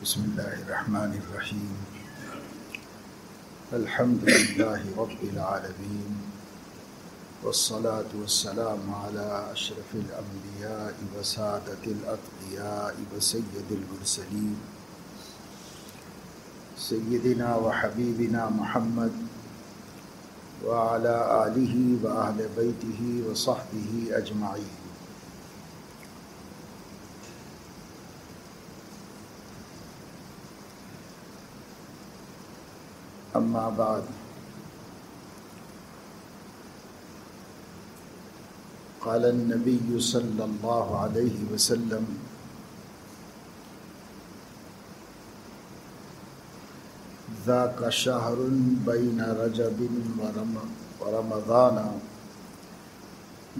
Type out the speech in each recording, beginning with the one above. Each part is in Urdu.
بسم الله الرحمن الرحيم. الحمد لله رب العالمين، والصلاة والسلام على أشرف الأنبياء وسادة الأتقياء وسيد المرسلين سيدنا وحبيبنا محمد وعلى آله وأهل بيته وصحبه أجمعين. اما بعد، قال النبي صلى الله عليه وسلم: ذاك شهر بين رجب ورمضان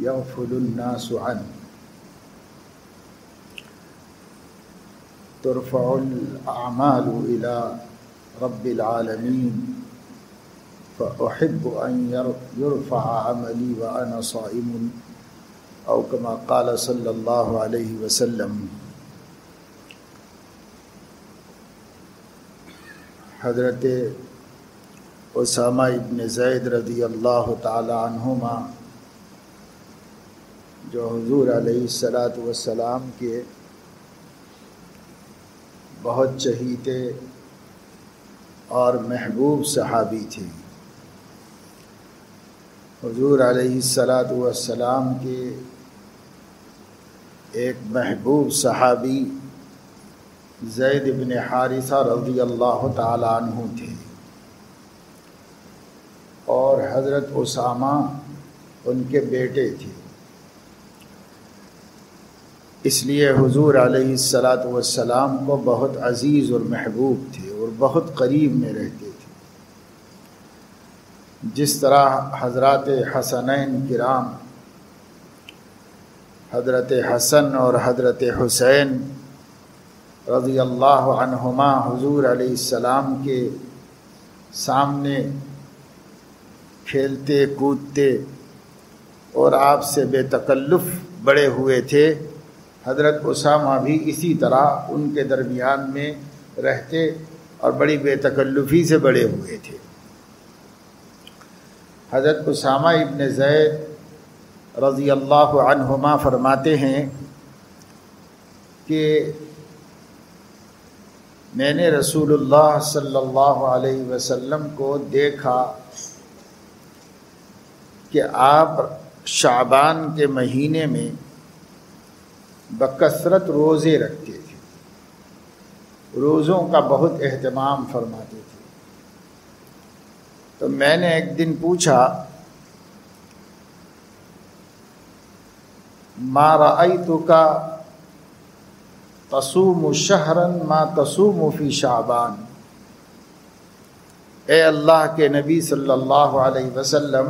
يغفل الناس عنه، ترفع الأعمال إلى رب العالمین فأحب أن يرفع عملی وأنا صائم، او كما قال صلی اللہ علیہ وسلم. حضرت اسامہ ابن زید رضی اللہ تعالی عنہما، جو حضور علیہ السلام کے بہت چہیتے اور محبوب صحابی تھے. حضور علیہ السلام کے ایک محبوب صحابی زید بن حارثہ رضی اللہ تعالی عنہ تھے، اور حضرت اسامہ ان کے بیٹے تھے. اس لیے حضور علیہ السلام کو بہت عزیز اور محبوب تھے اور بہت قریب میں رہتے تھے. جس طرح حضرات حسنین کرام، حضرت حسن اور حضرت حسین رضی اللہ عنہما حضور علیہ السلام کے سامنے کھیلتے کودتے اور آپ سے بے تکلف بڑے ہوئے تھے، حضرت اسامہ بھی اسی طرح ان کے درمیان میں رہتے اور بڑی بے تکلفی سے بڑے ہوئے تھے. حضرت اسامہ ابن زید رضی اللہ عنہما فرماتے ہیں کہ میں نے رسول اللہ صلی اللہ علیہ وسلم کو دیکھا کہ آپ شعبان کے مہینے میں بکثرت روزے رکھتے تھے، روزوں کا بہت اہتمام فرماتے تھے. تو میں نے ایک دن پوچھا: ما رأیتک تصوم شہرا ما تصوم فی شعبان، اے اللہ کے نبی صلی اللہ علیہ وسلم،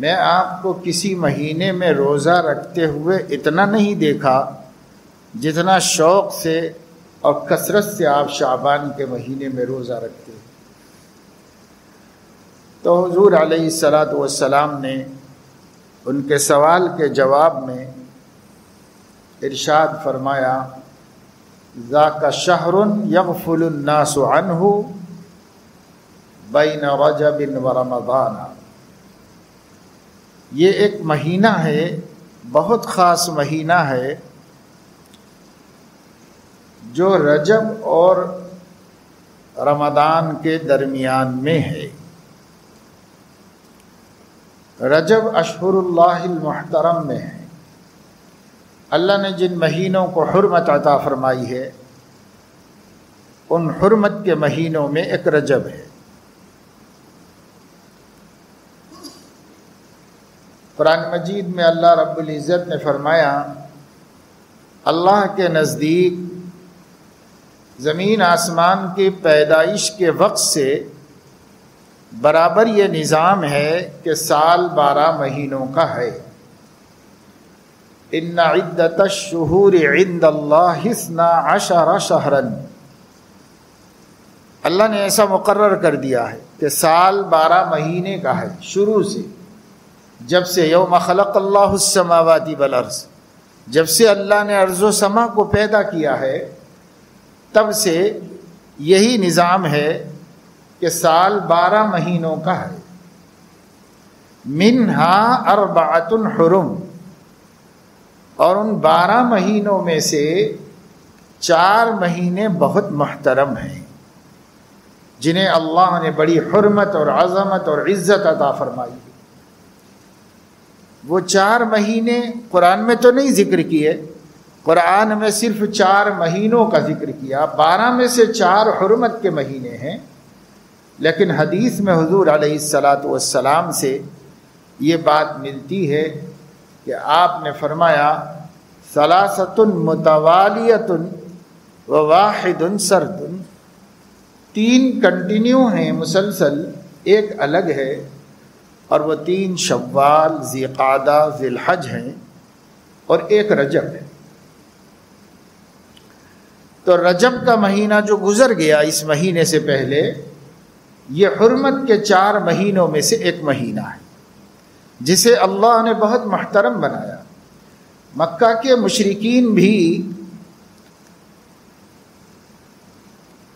میں آپ کو کسی مہینے میں روزہ رکھتے ہوئے اتنا نہیں دیکھا جتنا شوق سے اور کثرت سے آپ شعبان کے مہینے میں روزہ رکھتے ہیں. تو حضور علیہ السلام نے ان کے سوال کے جواب میں ارشاد فرمایا: ذاک شہر یغفل الناس عنہ بین رجب ورمضان، یہ ایک مہینہ ہے، بہت خاص مہینہ ہے، جو رجب اور رمضان کے درمیان میں ہے. رجب اشہر اللہ المحترم میں ہے. اللہ نے جن مہینوں کو حرمت عطا فرمائی ہے، ان حرمت کے مہینوں میں ایک رجب ہے. قرآن مجید میں اللہ رب العزت نے فرمایا: اللہ کے نزدیک زمین آسمان کی پیدائش کے وقت سے برابر یہ نظام ہے کہ سال 12 مہینوں کا ہے. ان عدت الشہور عند اللہ 12 شہرا، اللہ نے ایسا مقرر کر دیا ہے کہ سال 12 مہینے کا ہے، شروع سے، جب سے یوم خلق اللہ السماوات والارض، جب سے اللہ نے ارض و سما کو پیدا کیا ہے، تب سے یہی نظام ہے کہ سال 12 مہینوں کا ہے، منہا 4 حرم، اور ان 12 مہینوں میں سے 4 مہینے بہت محترم ہیں جنہیں اللہ نے بڑی حرمت اور عظمت اور عزت عطا فرمائی ہے۔ وہ 4 مہینے قرآن میں تو نہیں ذکر کیے، قرآن میں صرف 4 مہینوں کا ذکر کیا، 12 میں سے 4 حرمت کے مہینے ہیں، لیکن حدیث میں حضور علیہ السلام سے یہ بات ملتی ہے کہ آپ نے فرمایا 3 متوالیۃ وواحد سرد، 3 کنٹینیو ہیں مسلسل، ایک الگ ہے، اور وہ 3 شوال، ذی قعدہ، ذی الحج ہیں، اور ایک رجب ہے۔ تو رجب کا مہینہ جو گزر گیا اس مہینے سے پہلے، یہ حرمت کے 4 مہینوں میں سے ایک مہینہ ہے جسے اللہ نے بہت محترم بنایا۔ مکہ کے مشرکین بھی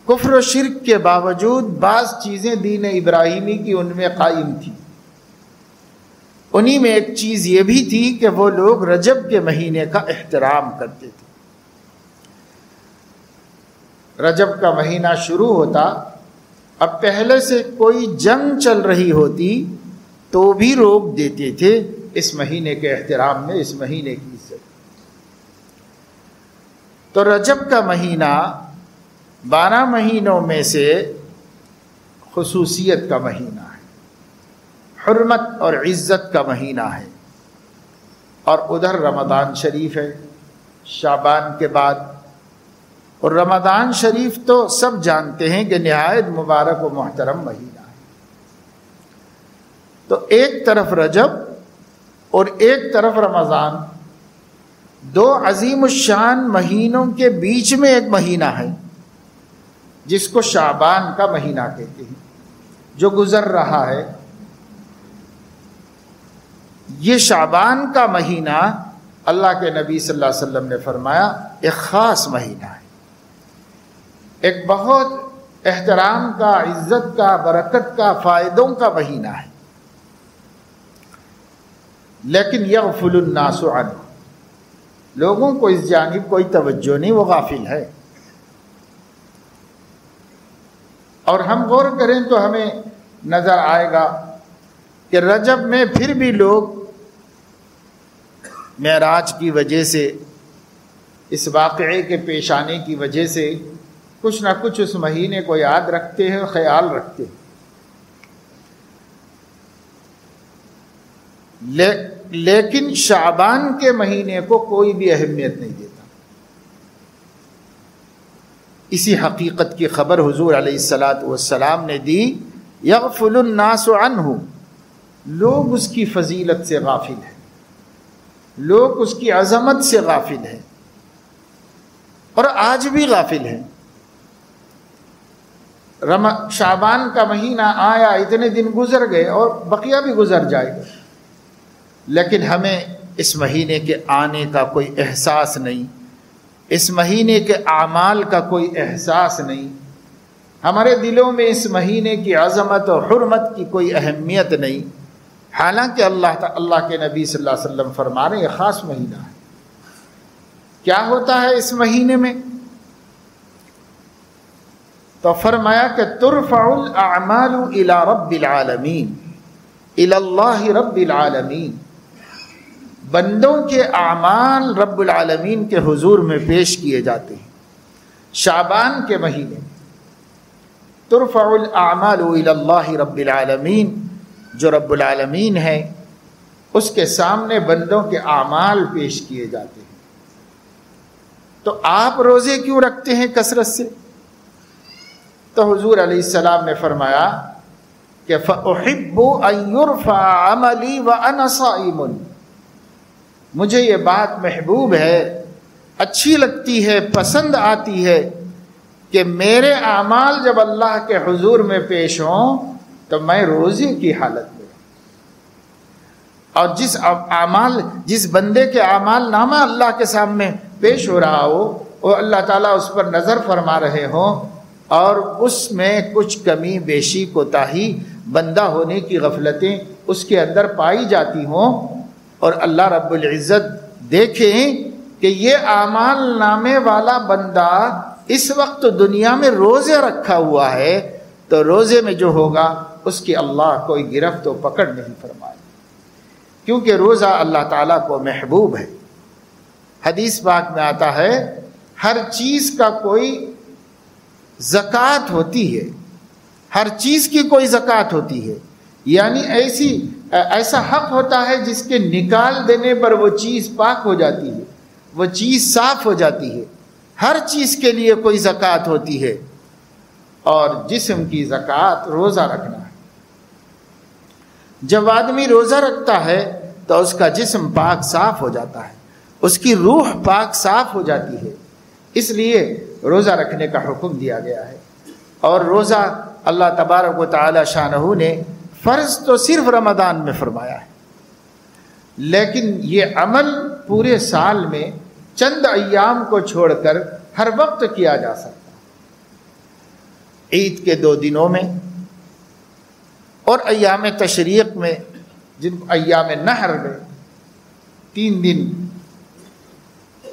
کفر و شرک کے باوجود بعض چیزیں دین ابراہیمی کی ان میں قائم تھی۔ انہی میں ایک چیز یہ بھی تھی کہ وہ لوگ رجب کے مہینے کا احترام کرتے تھے۔ رجب کا مہینہ شروع ہوتا، اب پہلے سے کوئی جنگ چل رہی ہوتی تو بھی روک دیتے تھے اس مہینے کے احترام میں، اس مہینے کی عزت۔ تو رجب کا مہینہ 12 مہینوں میں سے خصوصیت کا مہینہ ہے، حرمت اور عزت کا مہینہ ہے، اور ادھر رمضان شریف ہے شعبان کے بعد، اور رمضان شریف تو سب جانتے ہیں کہ نہایت مبارک و محترم مہینہ ہے۔ تو ایک طرف رجب اور ایک طرف رمضان، 2 عظیم الشان مہینوں کے بیچ میں ایک مہینہ ہے جس کو شعبان کا مہینہ کہتے ہیں، جو گزر رہا ہے۔ یہ شعبان کا مہینہ اللہ کے نبی صلی اللہ علیہ وسلم نے فرمایا ایک خاص مہینہ ہے، ایک بہت احترام کا، عزت کا، برکت کا، فائدوں کا مہینہ ہے، لیکن یغفل الناس عنہ، لوگوں کو اس جانب کوئی توجہ نہیں، وہ غافل ہے۔ اور ہم غور کریں تو ہمیں نظر آئے گا کہ رجب میں پھر بھی لوگ معراج کی وجہ سے، اس واقعے کے پیش آنے کی وجہ سے کچھ نہ کچھ اس مہینے کو یاد رکھتے ہیں، خیال رکھتے ہیں، لیکن شعبان کے مہینے کو کوئی بھی اہمیت نہیں دیتا۔ اسی حقیقت کی خبر حضور علیہ السلام نے دی، یغفل الناس عنہ، لوگ اس کی فضیلت سے غافل ہیں، لوگ اس کی عظمت سے غافل ہیں، اور آج بھی غافل ہیں۔ شعبان کا مہینہ آیا، اتنے دن گزر گئے اور بقیہ بھی گزر جائے گا، لیکن ہمیں اس مہینے کے آنے کا کوئی احساس نہیں، اس مہینے کے اعمال کا کوئی احساس نہیں، ہمارے دلوں میں اس مہینے کی عظمت اور حرمت کی کوئی اہمیت نہیں، حالانکہ اللہ کے نبی صلی اللہ علیہ وسلم فرما رہے ہیں یہ خاص مہینہ ہے۔ کیا ہوتا ہے اس مہینے میں؟ تو فرمایا کہ ترفع الاعمال الى رب العالمین، الى اللہ رب العالمین، بندوں کے اعمال رب العالمین کے حضور میں پیش کیے جاتے ہیں۔ شعبان کے مہینے ترفع الاعمال الى اللہ رب العالمین، جو رب العالمین ہے اس کے سامنے بندوں کے اعمال پیش کیے جاتے ہیں۔ تو آپ روزے کیوں رکھتے ہیں کثرت سے؟ تو حضور علیہ السلام نے فرمایا کہ فَأُحِبُّ أَن يُرْفَعَ عَمَلِي وَأَنَا صَائِمٌ، مجھے یہ بات محبوب ہے، اچھی لگتی ہے، پسند آتی ہے کہ میرے اعمال جب اللہ کے حضور میں پیش ہوں تو میں روزے کی حالت میں، اور جس بندے کے اعمال نامہ اللہ کے سامنے پیش ہو رہا ہو وہ اللہ تعالیٰ اس پر نظر فرما رہے ہوں اور اس میں کچھ کمی بیشی کوتاہی بندہ ہونے کی غفلتیں اس کے اندر پائی جاتی ہوں، اور اللہ رب العزت دیکھیں کہ یہ اعمال نامے والا بندہ اس وقت دنیا میں روزے رکھا ہوا ہے، تو روزے میں جو ہوگا اس کی اللہ کوئی گرفت و پکڑ نہیں فرمائے، کیونکہ روزہ اللہ تعالیٰ کو محبوب ہے۔ حدیث پاک میں آتا ہے ہر چیز کا کوئی زکوٰۃ ہوتی ہے، ہر چیز کی کوئی زکوٰۃ ہوتی ہے، یعنی ایسا حق ہوتا ہے جس کے نکال دینے پر وہ چیز پاک ہو جاتی ہے، وہ چیز صاف ہو جاتی ہے۔ ہر چیز کے لیے کوئی زکوٰۃ ہوتی ہے، اور جسم کی زکوٰۃ روزہ رکھنا ہے۔ جب آدمی روزہ رکھتا ہے تو اس کا جسم پاک صاف ہو جاتا ہے، اس کی روح پاک صاف ہو جاتی ہے، اس لیے روزہ رکھنے کا حکم دیا گیا ہے۔ اور روزہ اللہ تبارک و تعالی شانہ نے فرض تو صرف رمضان میں فرمایا ہے، لیکن یہ عمل پورے سال میں چند ایام کو چھوڑ کر ہر وقت کیا جا سکتا ہے۔ عید کے 2 دنوں میں اور ایام تشریق میں، جن کو ایام نحر میں 3 دن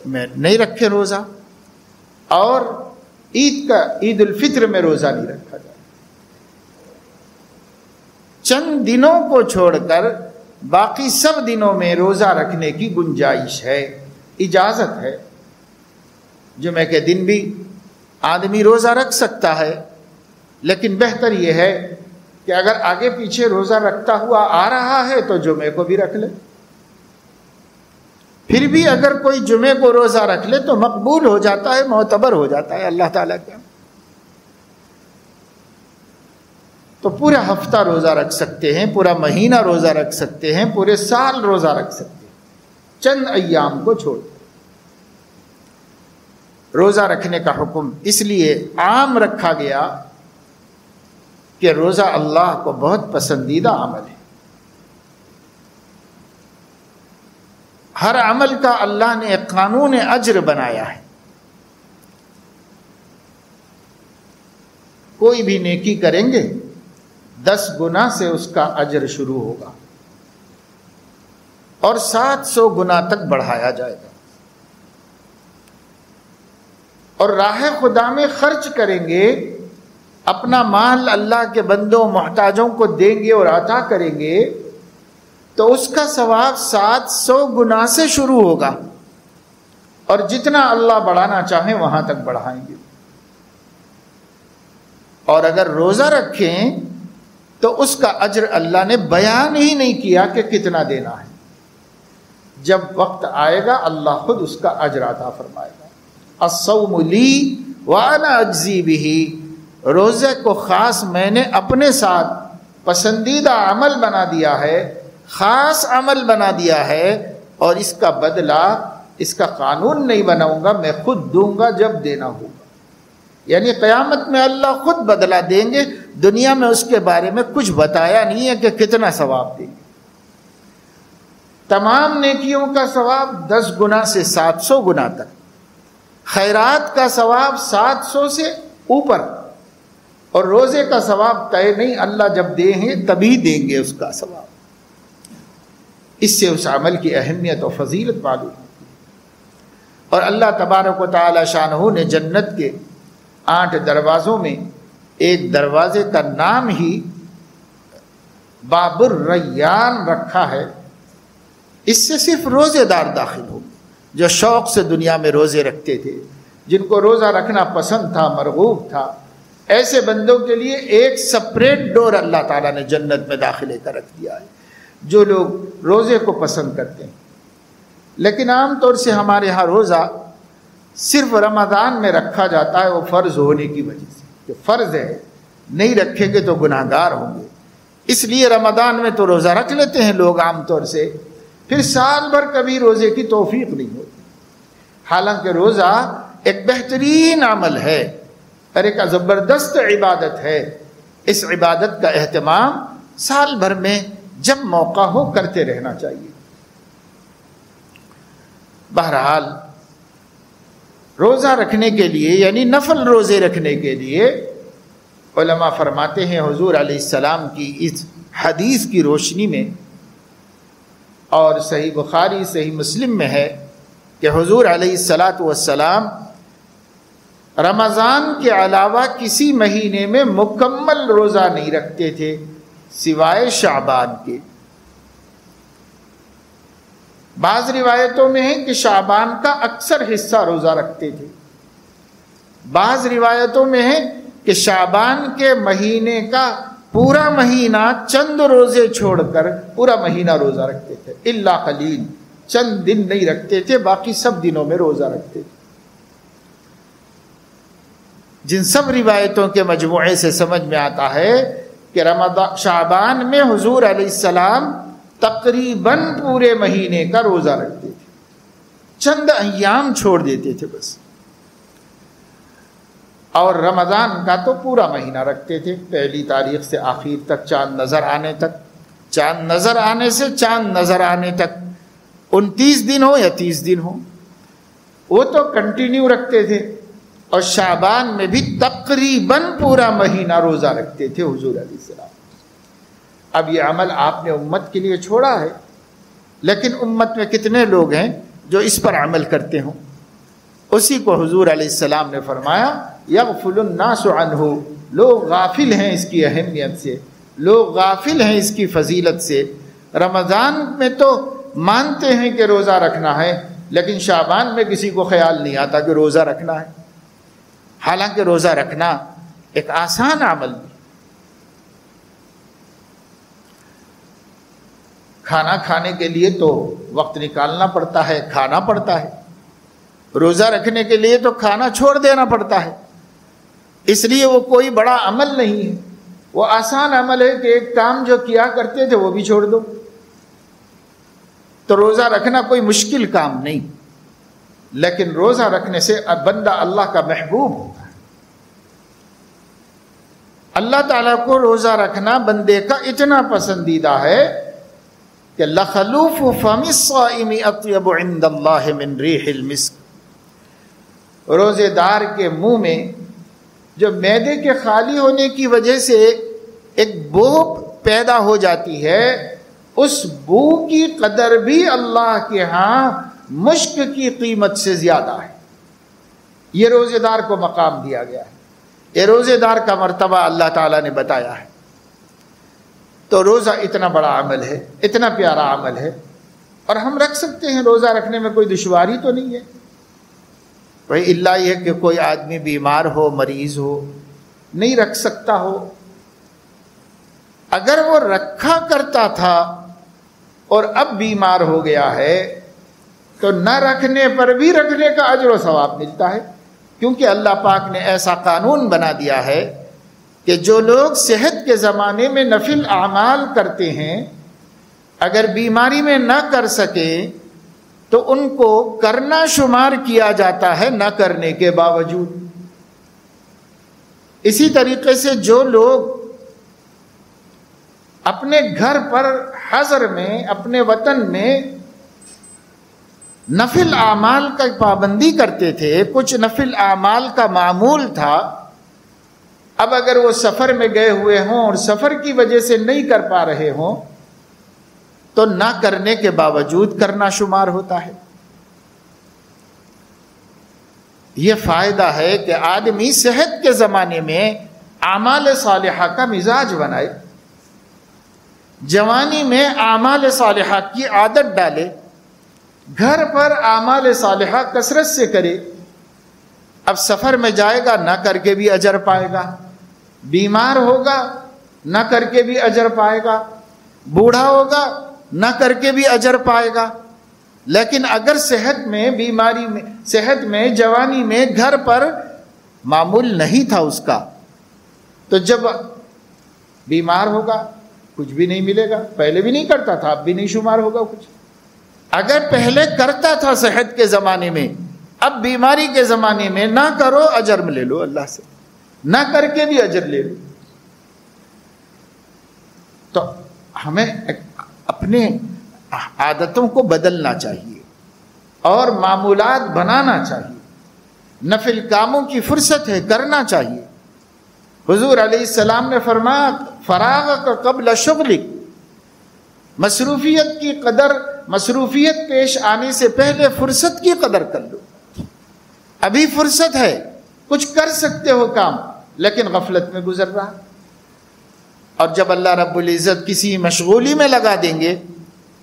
میں نہیں رکھے روزہ، اور عید الفطر میں روزہ نہیں رکھا جائے۔ چند دنوں کو چھوڑ کر باقی سب دنوں میں روزہ رکھنے کی گنجائش ہے، اجازت ہے۔ جمعہ کے دن بھی آدمی روزہ رکھ سکتا ہے، لیکن بہتر یہ ہے کہ اگر آگے پیچھے روزہ رکھتا ہوا آ رہا ہے تو جمعے کو بھی رکھ لے۔ پھر بھی اگر کوئی جمعے کو روزہ رکھ لے تو مقبول ہو جاتا ہے، معتبر ہو جاتا ہے اللہ تعالیٰ کا۔ تو پورا ہفتہ روزہ رکھ سکتے ہیں، پورا مہینہ روزہ رکھ سکتے ہیں، پورے سال روزہ رکھ سکتے ہیں، چند ایام کو چھوڑ۔ روزہ رکھنے کا حکم اس لیے عام رکھا گیا کہ روزہ اللہ کو بہت پسندیدہ عمل ہے۔ ہر عمل کا اللہ نے ایک قانون اجر بنایا ہے۔ کوئی بھی نیکی کریں گے 10 گنا سے اس کا اجر شروع ہوگا اور 700 گنا تک بڑھایا جائے گا، اور راہ خدا میں خرچ کریں گے، اپنا مال اللہ کے بندوں محتاجوں کو دیں گے اور عطا کریں گے، تو اس کا ثواب 700 گنا سے شروع ہوگا، اور جتنا اللہ بڑھانا چاہیں وہاں تک بڑھائیں گے۔ اور اگر روزہ رکھیں تو اس کا اجر اللہ نے بیان ہی نہیں کیا کہ کتنا دینا ہے۔ جب وقت آئے گا اللہ خود اس کا اجر عطا فرمائے گا۔ الصوم لی وانا اجزی بہ، روزے کو خاص میں نے اپنے ساتھ پسندیدہ عمل بنا دیا ہے، خاص عمل بنا دیا ہے، اور اس کا بدلہ، اس کا قانون نہیں بناؤں گا، میں خود دوں گا جب دینا ہوگا۔ یعنی قیامت میں اللہ خود بدلہ دیں گے، دنیا میں اس کے بارے میں کچھ بتایا نہیں ہے کہ کتنا ثواب دیں گے۔ تمام نیکیوں کا ثواب 10 گنا سے 700 گنا تک، خیرات کا ثواب 700 سے اوپر، اور روزے کا ثواب طے نہیں، اللہ جب دیں گے تبھی دیں گے اس کا ثواب۔ اس سے اس عمل کی اہمیت و فضیلت معلوم ہوتی ہے۔ اور اللہ تبارک و تعالی شانہ نے جنت کے 8 دروازوں میں ایک دروازے کا نام ہی باب الریان رکھا ہے۔ اس سے صرف روزے دار داخل ہوں گے، جو شوق سے دنیا میں روزے رکھتے تھے، جن کو روزہ رکھنا پسند تھا، مرغوب تھا، ایسے بندوں کے لیے ایک سپریٹ ڈور اللہ تعالیٰ نے جنت میں داخلے کا رکھ دیا ہے، جو لوگ روزے کو پسند کرتے ہیں۔ لیکن عام طور سے ہمارے ہاں روزہ صرف رمضان میں رکھا جاتا ہے، وہ فرض ہونے کی وجہ سے، کہ فرض ہے، نہیں رکھیں گے تو گناہگار ہوں گے، اس لیے رمضان میں تو روزہ رکھ لیتے ہیں لوگ عام طور سے، پھر سال بھر کبھی روزے کی توفیق نہیں ہوتی۔ حالانکہ روزہ ایک بہترین عمل ہے اور ایک زبردست عبادت ہے۔ اس عبادت کا اہتمام سال بھر میں جب موقع ہو کرتے رہنا چاہیے۔ بہرحال روزہ رکھنے کے لیے یعنی نفل روزے رکھنے کے لیے علماء فرماتے ہیں حضور علیہ السلام کی اس حدیث کی روشنی میں، اور صحیح بخاری صحیح مسلم میں ہے کہ حضور علیہ الصلاۃ والسلام رمضان کے علاوہ کسی مہینے میں مکمل روزہ نہیں رکھتے تھے سوائے شعبان کے۔ بعض روایتوں میں ہے کہ شعبان کا اکثر حصہ روزہ رکھتے تھے، بعض روایتوں میں ہے کہ شعبان کے مہینے کا پورا مہینہ چند روزے چھوڑ کر پورا مہینہ روزہ رکھتے تھے، الا قلیل، چند دن نہیں رکھتے تھے، باقی سب دنوں میں روزہ رکھتے تھے۔ جن سب روایتوں کے مجموعے سے سمجھ میں آتا ہے کہ شعبان میں حضور علیہ السلام تقریباً پورے مہینے کا روزہ رکھتے تھے، چند ایام چھوڑ دیتے تھے بس، اور رمضان کا تو پورا مہینہ رکھتے تھے، پہلی تاریخ سے آخر تک، چاند نظر آنے تک، چاند نظر آنے سے چاند نظر آنے تک، 29 دن ہو یا 30 دن ہو، وہ تو کنٹینیو رکھتے تھے، اور شعبان میں بھی تقریباً پورا مہینہ روزہ رکھتے تھے حضور علیہ السلام۔ اب یہ عمل آپ نے امت کے لیے چھوڑا ہے، لیکن امت میں کتنے لوگ ہیں جو اس پر عمل کرتے ہوں؟ اسی کو حضور علیہ السلام نے فرمایا یغفل الناس عنہ، لوگ غافل ہیں اس کی اہمیت سے، لوگ غافل ہیں اس کی فضیلت سے۔ رمضان میں تو مانتے ہیں کہ روزہ رکھنا ہے، لیکن شعبان میں کسی کو خیال نہیں آتا کہ روزہ رکھنا ہے، حالانکہ روزہ رکھنا ایک آسان عمل ہے۔ کھانا کھانے کے لیے تو وقت نکالنا پڑتا ہے، کھانا پڑتا ہے، روزہ رکھنے کے لیے تو کھانا چھوڑ دینا پڑتا ہے، اس لیے وہ کوئی بڑا عمل نہیں ہے، وہ آسان عمل ہے کہ ایک کام جو کیا کرتے تھے وہ بھی چھوڑ دو۔ تو روزہ رکھنا کوئی مشکل کام نہیں، لیکن روزہ رکھنے سے بندہ اللہ کا محبوب ہوتا ہے۔ اللہ تعالیٰ کو روزہ رکھنا بندے کا اتنا پسندیدہ ہے کہ لخلوف فم الصائم اطیب عند اللہ من ریح المسک، روزے دار کے منہ میں جو معدے کے خالی ہونے کی وجہ سے ایک بو پیدا ہو جاتی ہے، اس بو کی قدر بھی اللہ کے ہاں مشک کی قیمت سے زیادہ ہے۔ یہ روزے دار کو مقام دیا گیا ہے، یہ روزے دار کا مرتبہ اللہ تعالیٰ نے بتایا ہے۔ تو روزہ اتنا بڑا عمل ہے، اتنا پیارا عمل ہے، اور ہم رکھ سکتے ہیں، روزہ رکھنے میں کوئی دشواری تو نہیں ہے۔ بھائی اللہ یہ کہ کوئی آدمی بیمار ہو، مریض ہو، نہیں رکھ سکتا ہو، اگر وہ رکھا کرتا تھا اور اب بیمار ہو گیا ہے تو نہ رکھنے پر بھی رکھنے کا اجر و ثواب ملتا ہے، کیونکہ اللہ پاک نے ایسا قانون بنا دیا ہے کہ جو لوگ صحت کے زمانے میں نفل اعمال کرتے ہیں، اگر بیماری میں نہ کر سکیں تو ان کو کرنا شمار کیا جاتا ہے نہ کرنے کے باوجود۔ اسی طریقے سے جو لوگ اپنے گھر پر حضر میں، اپنے وطن میں نفل اعمال کا پابندی کرتے تھے، کچھ نفل اعمال کا معمول تھا، اب اگر وہ سفر میں گئے ہوئے ہوں اور سفر کی وجہ سے نہیں کر پا رہے ہوں تو نہ کرنے کے باوجود کرنا شمار ہوتا ہے۔ یہ فائدہ ہے کہ آدمی صحت کے زمانے میں اعمال صالحہ کا مزاج بنائے، جوانی میں اعمال صالحہ کی عادت ڈالے، گھر پر اعمال صالحہ کثرت سے کرے۔ اب سفر میں جائے گا نہ کر کے بھی اجر پائے گا، بیمار ہوگا نہ کر کے بھی اجر پائے گا، بوڑھا ہوگا نہ کر کے بھی اجر پائے گا۔ لیکن اگر صحت میں، بیماری میں، صحت میں، جوانی میں گھر پر معمول نہیں تھا اس کا، تو جب بیمار ہوگا کچھ بھی نہیں ملے گا۔ پہلے بھی نہیں کرتا تھا، اب بھی نہیں شمار ہوگا کچھ۔ اگر پہلے کرتا تھا صحت کے زمانے میں، اب بیماری کے زمانے میں نہ کرو، اجر میں لے لو اللہ سے، نہ کر کے بھی اجر لے لو۔ تو ہمیں اپنے عادتوں کو بدلنا چاہیے اور معمولات بنانا چاہیے۔ نفل کاموں کی فرصت ہے، کرنا چاہیے۔ حضور علیہ السلام نے فرمایا فراغک قبل شغلک، مصروفیت کی قدر، مصروفیت پیش آنے سے پہلے فرصت کی قدر کر لو۔ ابھی فرصت ہے، کچھ کر سکتے ہو کام، لیکن غفلت میں گزر رہا۔ اور جب اللہ رب العزت کسی مشغولی میں لگا دیں گے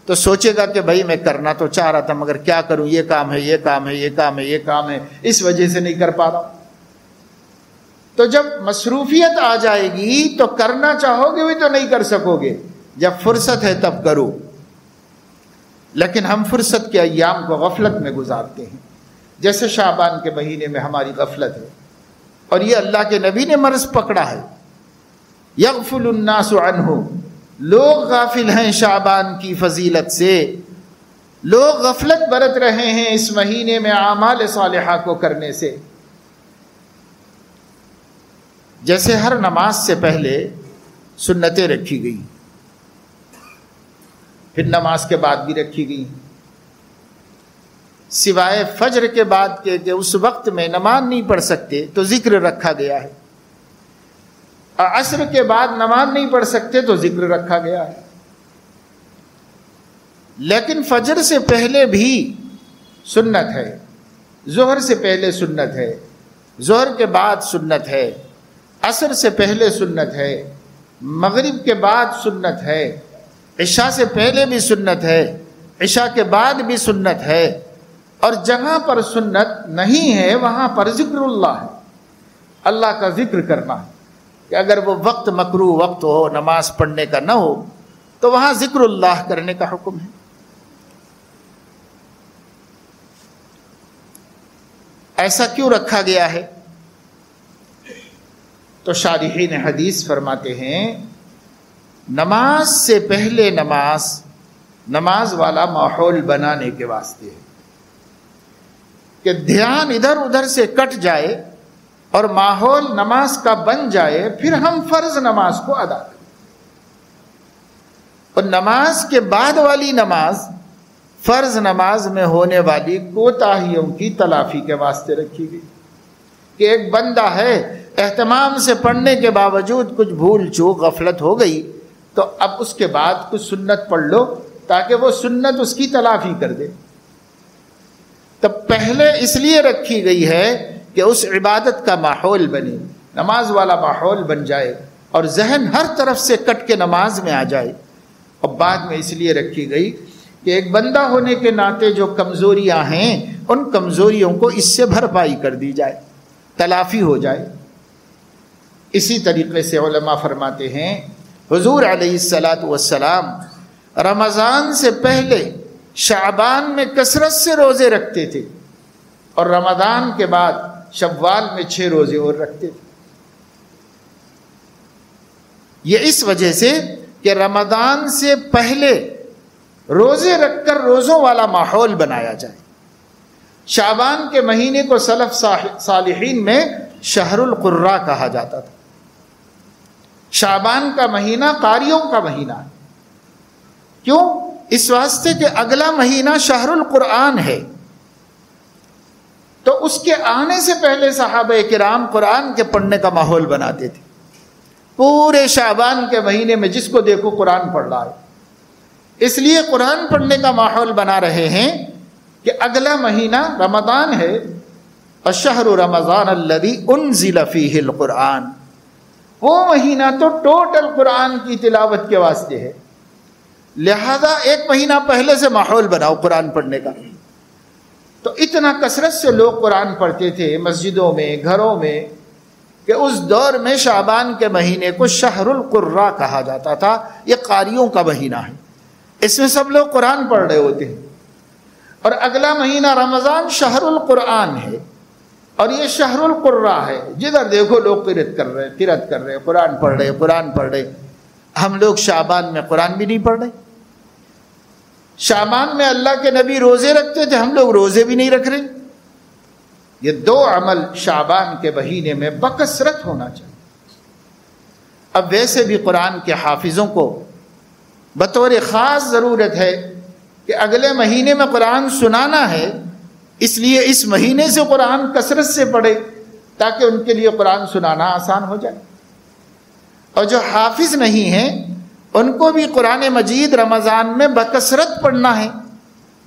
تو سوچے گا کہ بھائی میں کرنا تو چاہ رہا تھا مگر کیا کروں، یہ کام ہے، یہ کام ہے، یہ کام ہے، یہ کام ہے، اس وجہ سے نہیں کر پا رہا ہوں۔ تو جب مصروفیت آ جائے گی تو کرنا چاہو گے بھی تو نہیں کر سکو گے، جب فرصت ہے تب کرو۔ لیکن ہم فرصت کے ایام کو غفلت میں گزارتے ہیں، جیسے شعبان کے مہینے میں ہماری غفلت ہے، اور یہ اللہ کے نبی نے مرض پکڑا ہے۔ یغفل الناس عنہ، لوگ غافل ہیں شعبان کی فضیلت سے، لوگ غفلت برت رہے ہیں اس مہینے میں اعمال صالحہ کو کرنے سے۔ جیسے ہر نماز سے پہلے سنتیں رکھی گئی، پھر نماز کے بعد بھی رکھی گئی، سوائے فجر کے بعد کہ اس وقت میں نماز نہیں پڑھ سکتے تو ذکر رکھا گیا ہے، اور عصر کے بعد نماز نہیں پڑھ سکتے تو ذکر رکھا گیا ہے۔ لیکن فجر سے پہلے بھی سنت ہے، ظہر سے پہلے سنت ہے، ظہر کے بعد سنت ہے، عصر سے پہلے سنت ہے، مغرب کے بعد سنت ہے، عشاء سے پہلے بھی سنت ہے، عشاء کے بعد بھی سنت ہے، اور جہاں پر سنت نہیں ہے وہاں پر ذکر اللہ ہے، اللہ کا ذکر کرنا ہے، کہ اگر وہ وقت مکروہ وقت ہو، نماز پڑھنے کا نہ ہو، تو وہاں ذکر اللہ کرنے کا حکم ہے۔ ایسا کیوں رکھا گیا ہے؟ تو شارحین حدیث فرماتے ہیں نماز سے پہلے نماز والا ماحول بنانے کے واسطے ہے، کہ دھیان ادھر ادھر سے کٹ جائے اور ماحول نماز کا بن جائے، پھر ہم فرض نماز کو ادا کریں۔ اور نماز کے بعد والی نماز فرض نماز میں ہونے والی کوتاہیوں کی تلافی کے واسطے رکھی گئی، کہ ایک بندہ ہے اہتمام سے پڑھنے کے باوجود کچھ بھول چوک غفلت ہو گئی، تو اب اس کے بعد کچھ سنت پڑھ لو تاکہ وہ سنت اس کی تلافی کر دے۔ تب پہلے اس لیے رکھی گئی ہے کہ اس عبادت کا ماحول بنے، نماز والا ماحول بن جائے، اور ذہن ہر طرف سے کٹ کے نماز میں آ جائے۔ اور بعد میں اس لیے رکھی گئی کہ ایک بندہ ہونے کے ناطے جو کمزوریاں ہیں ان کمزوریوں کو اس سے بھرپائی کر دی جائے، تلافی ہو جائے۔ اسی طریقے سے علماء فرماتے ہیں حضور علیہ الصلاۃ والسلام رمضان سے پہلے شعبان میں کثرت سے روزے رکھتے تھے، اور رمضان کے بعد شوال میں 6 روزے اور رکھتے تھے۔ یہ اس وجہ سے کہ رمضان سے پہلے روزے رکھ کر روزوں والا ماحول بنایا جائے۔ شعبان کے مہینے کو سلف صالحین میں شہر القراء کہا جاتا تھا۔ شعبان کا مہینہ قاریوں کا مہینہ ہے، کیوں؟ اس واسطے کہ اگلا مہینہ شہر القرآن ہے، تو اس کے آنے سے پہلے صحابہ کرام قرآن کے پڑھنے کا ماحول بناتے تھے۔ پورے شعبان کے مہینے میں جس کو دیکھو قرآن پڑھ رہا ہے، اس لیے قرآن پڑھنے کا ماحول بنا رہے ہیں کہ اگلا مہینہ رمضان ہے، الشہر رمضان الذی انزل فیہ القرآن، وہ مہینہ تو ٹوٹل قرآن کی تلاوت کے واسطے ہے، لہذا ایک مہینہ پہلے سے ماحول بناؤ قرآن پڑھنے کا۔ تو اتنا کثرت سے لوگ قرآن پڑھتے تھے مسجدوں میں، گھروں میں، کہ اس دور میں شعبان کے مہینے کو شہر القراء کہا جاتا تھا۔ یہ قاریوں کا مہینہ ہے، اس میں سب لوگ قرآن پڑھ رہے ہوتے ہیں، اور اگلا مہینہ رمضان شہر القرآن ہے، اور یہ شہر القراء ہے، جدھر دیکھو لوگ قرأت کر رہے، قرآن پڑھ رہے۔ ہم لوگ شعبان میں قرآن بھی نہیں پڑھ رہے۔ شعبان میں اللہ کے نبی روزے رکھتے تھے، ہم لوگ روزے بھی نہیں رکھ رہے۔ یہ 2 عمل شعبان کے مہینے میں بکثرت ہونا چاہیے۔ اب ویسے بھی قرآن کے حافظوں کو بطور خاص ضرورت ہے کہ اگلے مہینے میں قرآن سنانا ہے، اس لیے اس مہینے سے قرآن کثرت سے پڑھے تاکہ ان کے لیے قرآن سنانا آسان ہو جائے. اور جو حافظ نہیں ہیں ان کو بھی قرآن مجید رمضان میں بکثرت پڑھنا ہے.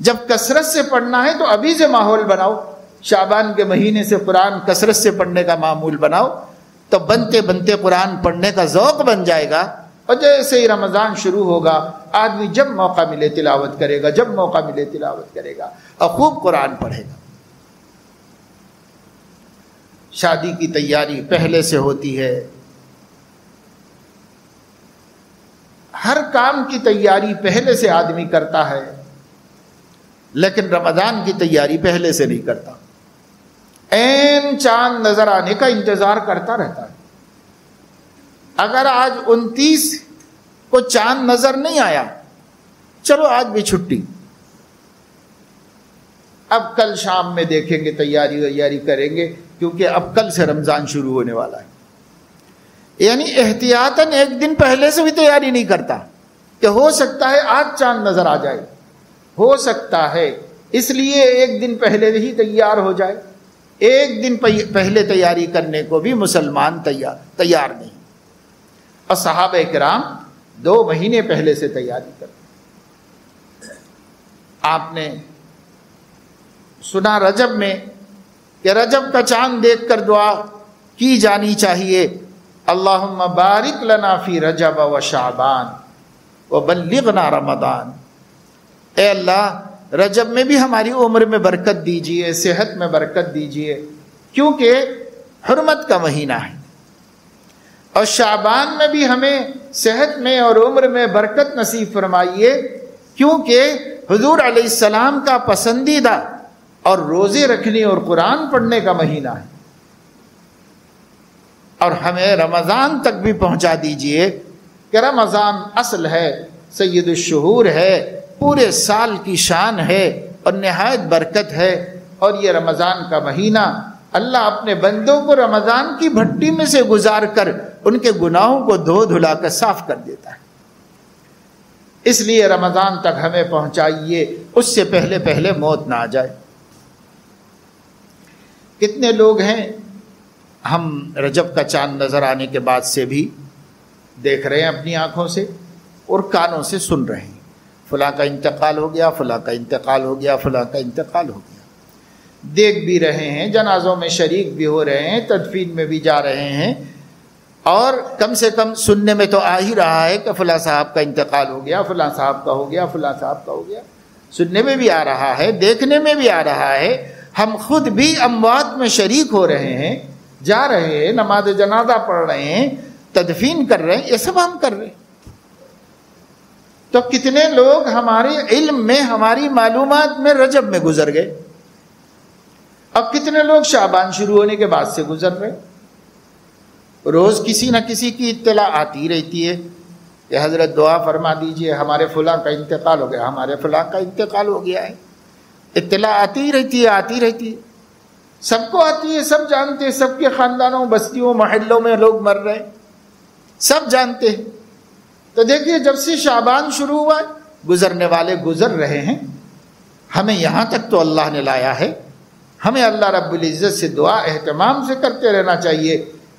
جب کثرت سے پڑھنا ہے تو ابھی سے ماحول بناؤ، شعبان کے مہینے سے قرآن کثرت سے پڑھنے کا معمول بناؤ، تو بنتے بنتے قرآن پڑھنے کا ذوق بن جائے گا. اور جیسے ہی رمضان شروع ہوگا آدمی جب موقع ملے تلاوت کرے گا، جب موقع ملے تلاوت کرے گا اور خوب قرآن پڑھے گا. شادی کی تیاری پہلے سے ہوتی ہے، ہر کام کی تیاری پہلے سے آدمی کرتا ہے، لیکن رمضان کی تیاری پہلے سے نہیں کرتا. عین چاند نظر آنے کا انتظار کرتا رہتا ہے. اگر آج 29 کو چاند نظر نہیں آیا، چلو آج بھی چھٹی، اب کل شام میں دیکھیں گے، تیاری کریں گے، کیونکہ اب کل سے رمضان شروع ہونے والا ہے. یعنی احتیاطاً ایک دن پہلے سے بھی تیاری نہیں کرتا کہ ہو سکتا ہے آج چاند نظر آ جائے، ہو سکتا ہے، اس لیے ایک دن پہلے ہی تیار ہو جائے. ایک دن پہلے تیاری کرنے کو بھی مسلمان تیار نہیں. اور صحابہ کرام 2 مہینے پہلے سے تیاری کرتے. آپ نے سنا رجب میں کہ رجب کا چاند دیکھ کر دعا کی جانی چاہیے، اللہم بارک لنا فی رجب و شعبان وبلغنا رمضان. اے اللہ رجب میں بھی ہماری عمر میں برکت دیجئے، صحت میں برکت دیجئے، کیونکہ حرمت کا مہینہ ہے، اور شعبان میں بھی ہمیں صحت میں اور عمر میں برکت نصیب فرمائیے، کیونکہ حضور علیہ السلام کا پسندیدہ اور روزے رکھنے اور قرآن پڑھنے کا مہینہ ہے. اور ہمیں رمضان تک بھی پہنچا دیجئے کہ رمضان اصل ہے، سید الشہور ہے، پورے سال کی شان ہے اور نہایت برکت ہے. اور یہ رمضان کا مہینہ اللہ اپنے بندوں کو رمضان کی بھٹی میں سے گزار کر ان کے گناہوں کو دھو دھلا کر صاف کر دیتا ہے. اس لیے رمضان تک ہمیں پہنچائیے، اس سے پہلے پہلے موت نہ آ جائے. کتنے لوگ ہیں ہم رجب کا چاند نظر آنے کے بعد سے بھی دیکھ رہے ہیں اپنی آنکھوں سے اور کانوں سے سن رہے ہیں، فلاں کا انتقال ہو گیا، فلاں کا انتقال ہو گیا، فلاں کا انتقال ہو گیا. دیکھ بھی رہے ہیں، جنازوں میں شریک بھی ہو رہے ہیں، تدفین میں بھی جا رہے ہیں، اور کم سے کم سننے میں تو آ ہی رہا ہے کہ فلاں صاحب کا انتقال ہو گیا، فلاں صاحب کا ہو گیا، فلاں صاحب کا ہو گیا. سننے میں بھی آ رہا ہے، دیکھنے میں بھی آ رہا ہے. ہم خود بھی اموات میں شریک ہو رہے ہیں، جا رہے ہیں، نماز جنازہ پڑھ رہے ہیں، تدفین کر رہے ہیں، یہ سب ہم کر رہے ہیں. تو کتنے لوگ ہمارے علم میں، ہماری معلومات میں رجب میں گزر گئے، اب کتنے لوگ شعبان شروع ہونے کے بعد سے گزر رہے. روز کسی نہ کسی کی اطلاع آتی رہتی ہے کہ حضرت دعا فرما دیجئے، ہمارے فلاں کا انتقال ہو گیا، ہمارے فلاں کا انتقال ہو گیا ہے. اطلاع آتی رہتی ہے. سب کو آتی ہے، سب جانتے ہیں، سب کے خاندانوں، بستیوں، محلوں میں لوگ مر رہے ہیں، سب جانتے ہیں. تو دیکھیے جب سے شعبان شروع ہوا ہے گزرنے والے گزر رہے ہیں. ہمیں یہاں تک تو اللہ نے لایا ہے. ہمیں اللہ رب العزت سے دعا اہتمام سے کرتے رہنا چاہیے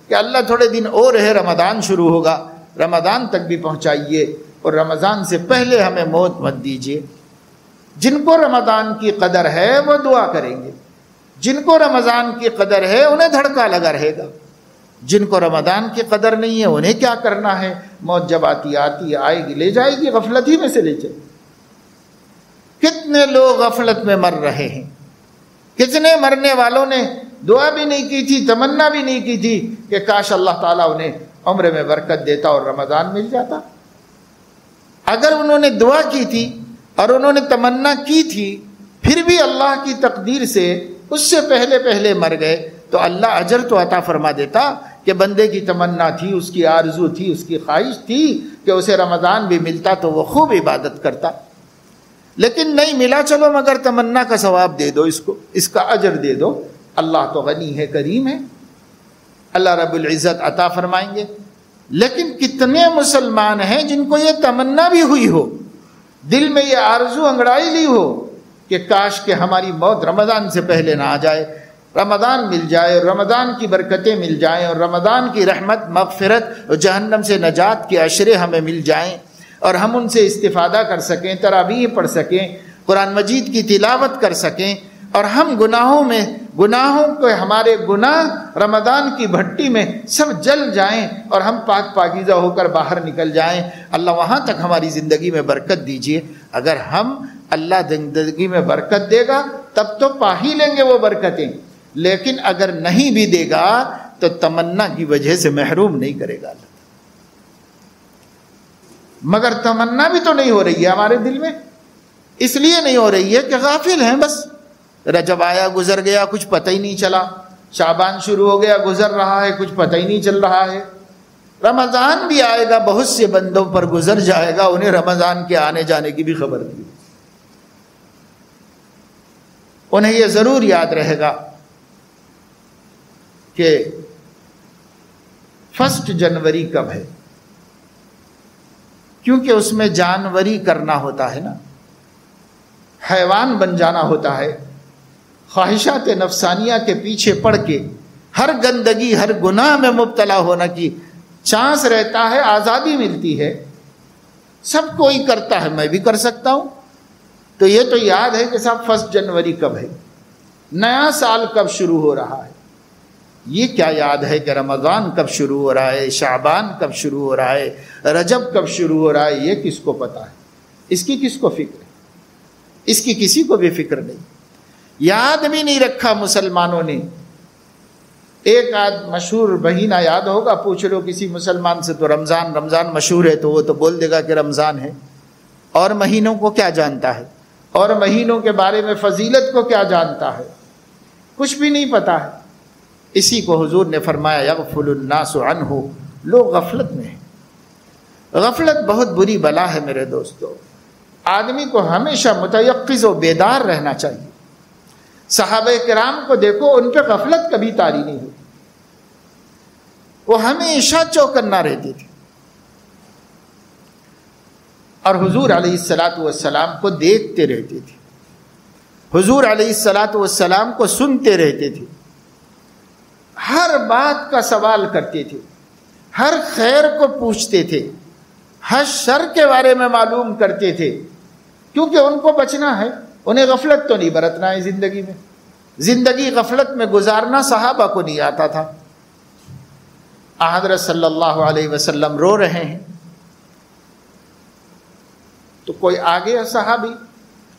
کہ اللہ تھوڑے دن اور ہے، رمضان شروع ہوگا، رمضان تک بھی پہنچائیے، اور رمضان سے پہلے ہمیں موت مت دیجیے. جن کو رمضان کی قدر ہے وہ دعا کریں گے، جن کو رمضان کی قدر ہے انہیں دھڑکا لگا رہے گا. جن کو رمضان کی قدر نہیں ہے انہیں کیا کرنا ہے، موت جب آتی آئے گی، لے جائے گی، غفلت ہی میں سے لے جائے. کتنے لوگ غفلت میں مر رہے ہیں، کتنے مرنے والوں نے دعا بھی نہیں کی تھی، تمنا بھی نہیں کی تھی کہ کاش اللہ تعالیٰ انہیں عمر میں برکت دیتا اور رمضان مل جاتا. اگر انہوں نے دعا کی تھی اور انہوں نے تمنا کی تھی، پھر بھی اللہ کی تقدیر سے اس سے پہلے پہلے مر گئے، تو اللہ اجر تو عطا فرما دیتا کہ بندے کی تمنا تھی، اس کی آرزو تھی، اس کی خواہش تھی کہ اسے رمضان بھی ملتا تو وہ خوب عبادت کرتا. لیکن نہیں ملا، چلو مگر تمنا کا ثواب دے دو، اس کو، اس کا اجر دے دو. اللہ تو غنی ہے، کریم ہے، اللہ رب العزت عطا فرمائیں گے. لیکن کتنے مسلمان ہیں جن کو یہ تمنا بھی ہوئی ہو، دل میں یہ آرزو انگڑائی لی ہو کہ کاش کہ ہماری موت رمضان سے پہلے نہ آ جائے، رمضان مل جائے، رمضان کی برکتیں مل جائیں، اور رمضان کی رحمت، مغفرت اور جہنم سے نجات کے عشرے ہمیں مل جائیں، اور ہم ان سے استفادہ کر سکیں، تراویح پڑھ سکیں، قرآن مجید کی تلاوت کر سکیں، اور ہم گناہوں کو، ہمارے گناہ رمضان کی بھٹی میں سب جل جائیں، اور ہم پاک پاکیزہ ہو کر باہر نکل جائیں۔ اللہ وہاں تک ہماری زندگی میں برکت دیجیے۔ اگر اللہ زندگی میں برکت دے گا تب تو پا ہی لیں گے وہ برکتیں، لیکن اگر نہیں بھی دے گا تو تمنا کی وجہ سے محروم نہیں کرے گا اللہ۔ مگر تمنا بھی تو نہیں ہو رہی ہے ہمارے دل میں، اس لیے نہیں ہو رہی ہے کہ غافل ہیں، بس رجب آیا گزر گیا کچھ پتہ ہی نہیں چلا، شعبان شروع ہو گیا گزر رہا ہے کچھ پتہ ہی نہیں چل رہا ہے، رمضان بھی آئے گا بہت سے بندوں پر گزر جائے گا، انہیں رمضان کے آنے جانے کی بھی خبر نہیں، انہیں یہ ضرور یاد رہے گا کہ 1 جنوری کب ہے، کیونکہ اس میں جانوری کرنا ہوتا ہے نا، حیوان بن جانا ہوتا ہے، خواہشات نفسانیہ کے پیچھے پڑ کے ہر گندگی ہر گناہ میں مبتلا ہونے کی چانس رہتا ہے، آزادی ملتی ہے، سب کوئی کرتا ہے میں بھی کر سکتا ہوں، تو یہ تو یاد ہے کہ صاحب 1 جنوری کب ہے، نیا سال کب شروع ہو رہا ہے، یہ کیا یاد ہے کہ رمضان کب شروع ہو رہا ہے، شعبان کب شروع ہو رہا ہے، رجب کب شروع ہو رہا ہے، یہ کس کو پتا ہے، اس کی کس کو فکر ہے، اس کی کسی کو بھی فکر نہیں، یاد بھی نہیں رکھا مسلمانوں نے۔ ایک مشہور مہینہ یاد ہوگا، پوچھ لو کسی مسلمان سے تو رمضان مشہور ہے تو وہ تو بول دے گا کہ رمضان ہے، اور مہینوں کو کیا جانتا ہے، اور مہینوں کے بارے میں فضیلت کو کیا جانتا ہے، کچھ بھی نہیں پتا ہے۔ اسی کو حضور نے فرمایا یغفل الناس عنہ، لوگ غفلت میں ہیں۔ غفلت بہت بری بلا ہے میرے دوستو، آدمی کو ہمیشہ متیقظ و بیدار رہنا چاہیے۔ صحابہ کرام کو دیکھو، ان پہ غفلت کبھی طاری نہیں ہوئی، وہ ہمیشہ چوکنا رہتے تھے، اور حضور علیہ الصلاۃ والسلام کو دیکھتے رہتے تھے، حضور علیہ الصلاۃ والسلام کو سنتے رہتے تھے، ہر بات کا سوال کرتے تھے، ہر خیر کو پوچھتے تھے، ہر شر کے بارے میں معلوم کرتے تھے، کیونکہ ان کو بچنا ہے، انہیں غفلت تو نہیں برتنا ہے زندگی میں۔ زندگی غفلت میں گزارنا صحابہ کو نہیں آتا تھا۔ حضرت صلی اللہ علیہ وسلم رو رہے ہیں تو کوئی آگے صحابی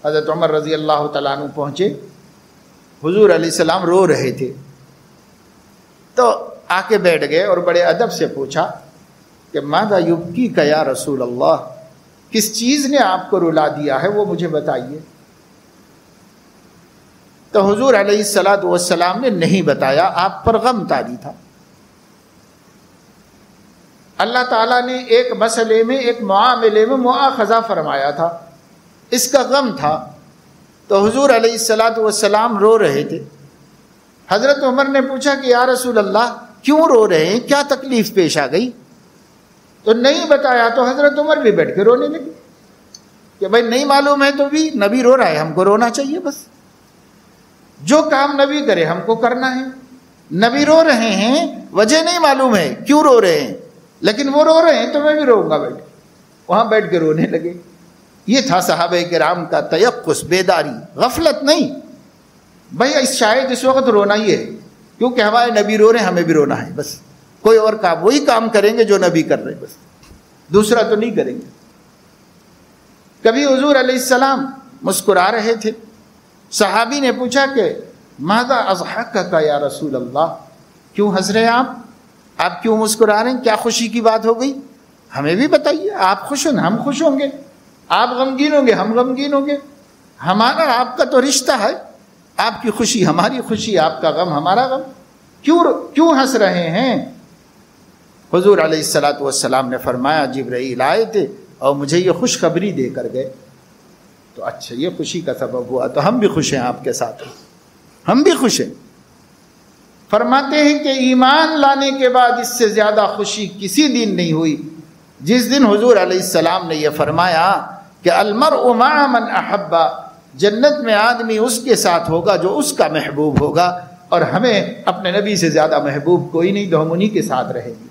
حضرت عمر رضی اللہ تعالیٰ عنہ پہنچے، حضور علیہ السلام رو رہے تھے تو آ کے بیٹھ گئے اور بڑے ادب سے پوچھا کہ ماذا یبکیک یا رسول اللہ، کس چیز نے آپ کو رلا دیا ہے وہ مجھے بتائیے۔ تو حضور علیہ الصلاۃ والسلام نے نہیں بتایا، آپ پر غم طاری تھا۔ اللہ تعالیٰ نے ایک مسئلے میں، ایک معاملے میں مؤاخذہ فرمایا تھا، اس کا غم تھا، تو حضور علیہ الصلاۃ والسلام رو رہے تھے۔ حضرت عمر نے پوچھا کہ یا رسول اللہ کیوں رو رہے ہیں، کیا تکلیف پیش آ گئی؟ تو نہیں بتایا تو حضرت عمر بھی بیٹھ کے رونے لگے کہ بھائی نہیں معلوم ہے تو بھی نبی رو رہا ہے، ہم کو رونا چاہیے، بس جو کام نبی کرے ہم کو کرنا ہے۔ نبی رو رہے ہیں، وجہ نہیں معلوم ہے کیوں رو رہے ہیں، لیکن وہ رو رہے ہیں تو میں بھی روؤں گا، بیٹھ کے وہاں بیٹھ کے رونے لگے۔ یہ تھا صحابہ کرام کا تیقظ، بیداری، غفلت نہیں۔ بھائی شاید اس وقت رونا ہی ہے کیونکہ ہمارے نبی رو رہے ہیں، ہمیں بھی رونا ہے، بس کوئی اور کام، وہی کام کریں گے جو نبی کر رہے ہیں، بس دوسرا تو نہیں کریں گے۔ کبھی حضور علیہ السلام مسکرا رہے تھے، صحابی نے پوچھا کہ ماذا اضحکک یا رسول اللہ، کیوں ہنس رہے ہیں آپ کیوں مسکرا رہے ہیں، کیا خوشی کی بات ہو گئی، ہمیں بھی بتائیے، آپ خوش ہیں ہم خوش ہوں گے، آپ غمگین ہوں گے ہم غمگین ہوں گے، ہمارا آپ کا تو رشتہ ہے، آپ کی خوشی ہماری خوشی، آپ کا غم ہمارا غم، کیوں ہنس رہے ہیں؟ حضور علیہ الصلاۃ والسلام نے فرمایا جبرائیل آئے تھے اور مجھے یہ خوشخبری دے کر گئے، تو اچھا یہ خوشی کا سبب ہوا، تو ہم بھی خوش ہیں آپ کے ساتھ، ہم بھی خوش ہیں۔ فرماتے ہیں کہ ایمان لانے کے بعد اس سے زیادہ خوشی کسی دن نہیں ہوئی جس دن حضور علیہ السلام نے یہ فرمایا کہ المرء مع من احب، جنت میں آدمی اس کے ساتھ ہوگا جو اس کا محبوب ہوگا، اور ہمیں اپنے نبی سے زیادہ محبوب کوئی نہیں، تو ہم انہی کے ساتھ رہیں گے۔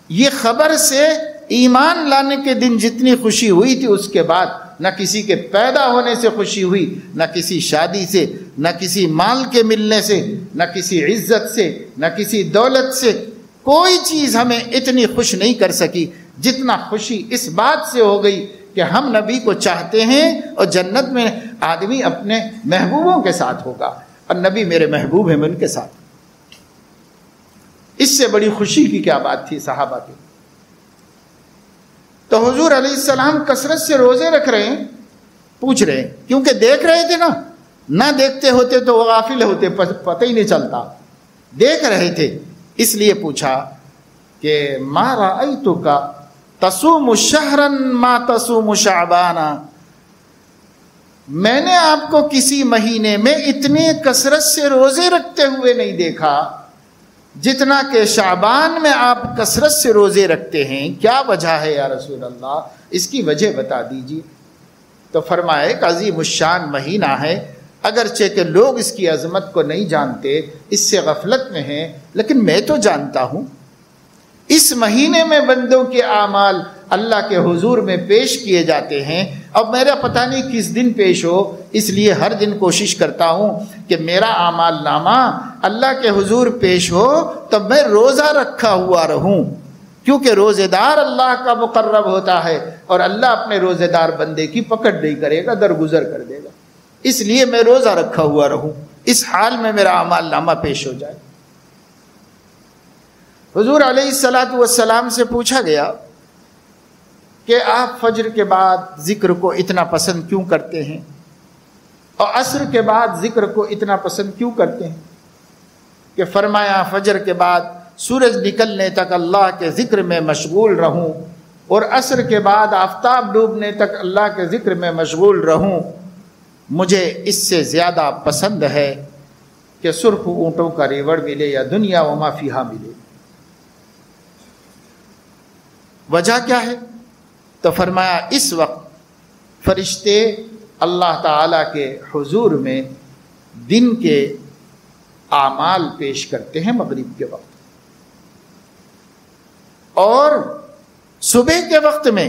یہ خبر سے ایمان لانے کے دن جتنی خوشی ہوئی تھی، اس کے بعد نہ کسی کے پیدا ہونے سے خوشی ہوئی، نہ کسی شادی سے، نہ کسی مال کے ملنے سے، نہ کسی عزت سے، نہ کسی دولت سے۔ کوئی چیز ہمیں اتنی خوش نہیں کر سکی جتنا خوشی اس بات سے ہو گئی کہ ہم نبی کو چاہتے ہیں، اور جنت میں آدمی اپنے محبوبوں کے ساتھ ہوگا، اور نبی میرے محبوب ہیں، میں ان کے ساتھ۔ اس سے بڑی خوشی کی کیا بات تھی صحابہ کی؟ تو حضور علیہ السلام کثرت سے روزے رکھ رہے ہیں، پوچھ رہے ہیں، کیونکہ دیکھ رہے تھے نا، نہ دیکھتے ہوتے تو وہ غافل ہوتے، پتہ ہی نہیں چلتا، دیکھ رہے تھے، اس لیے پوچھا کہ ما رأیتک تصوم شہرا ما تصوم شعبانا، میں نے آپ کو کسی مہینے میں اتنے کثرت سے روزے رکھتے ہوئے نہیں دیکھا جتنا کہ شعبان میں آپ کثرت سے روزے رکھتے ہیں، کیا وجہ ہے یا رسول اللہ؟ اس کی وجہ بتا دیجیے۔ تو فرمایا ایک عظیم الشان مہینہ ہے، اگرچہ کہ لوگ اس کی عظمت کو نہیں جانتے، اس سے غفلت میں ہیں، لیکن میں تو جانتا ہوں۔ اس مہینے میں بندوں کے اعمال اللہ کے حضور میں پیش کیے جاتے ہیں، اب میرا پتہ نہیں کس دن پیش ہو، اس لیے ہر دن کوشش کرتا ہوں کہ میرا اعمال نامہ اللہ کے حضور پیش ہو تو میں روزہ رکھا ہوا رہوں، کیونکہ روزے دار اللہ کا مقرب ہوتا ہے، اور اللہ اپنے روزے دار بندے کی پکڑ نہیں کرے گا، درگزر کر دے گا، اس لیے میں روزہ رکھا ہوا رہوں، اس حال میں میرا اعمال نامہ پیش ہو جائے۔ حضور علیہ الصلاۃ والسلام سے پوچھا گیا کہ آپ فجر کے بعد ذکر کو اتنا پسند کیوں کرتے ہیں، اور عصر کے بعد ذکر کو اتنا پسند کیوں کرتے ہیں؟ کہ فرمایا فجر کے بعد سورج نکلنے تک اللہ کے ذکر میں مشغول رہوں، اور عصر کے بعد آفتاب ڈوبنے تک اللہ کے ذکر میں مشغول رہوں، مجھے اس سے زیادہ پسند ہے کہ سرخ اونٹوں کا ریوڑ ملے یا دنیا وما فیہا ملے۔ وجہ کیا ہے؟ تو فرمایا اس وقت فرشتے اللہ تعالیٰ کے حضور میں دن کے اعمال پیش کرتے ہیں مغرب کے وقت، اور صبح کے وقت میں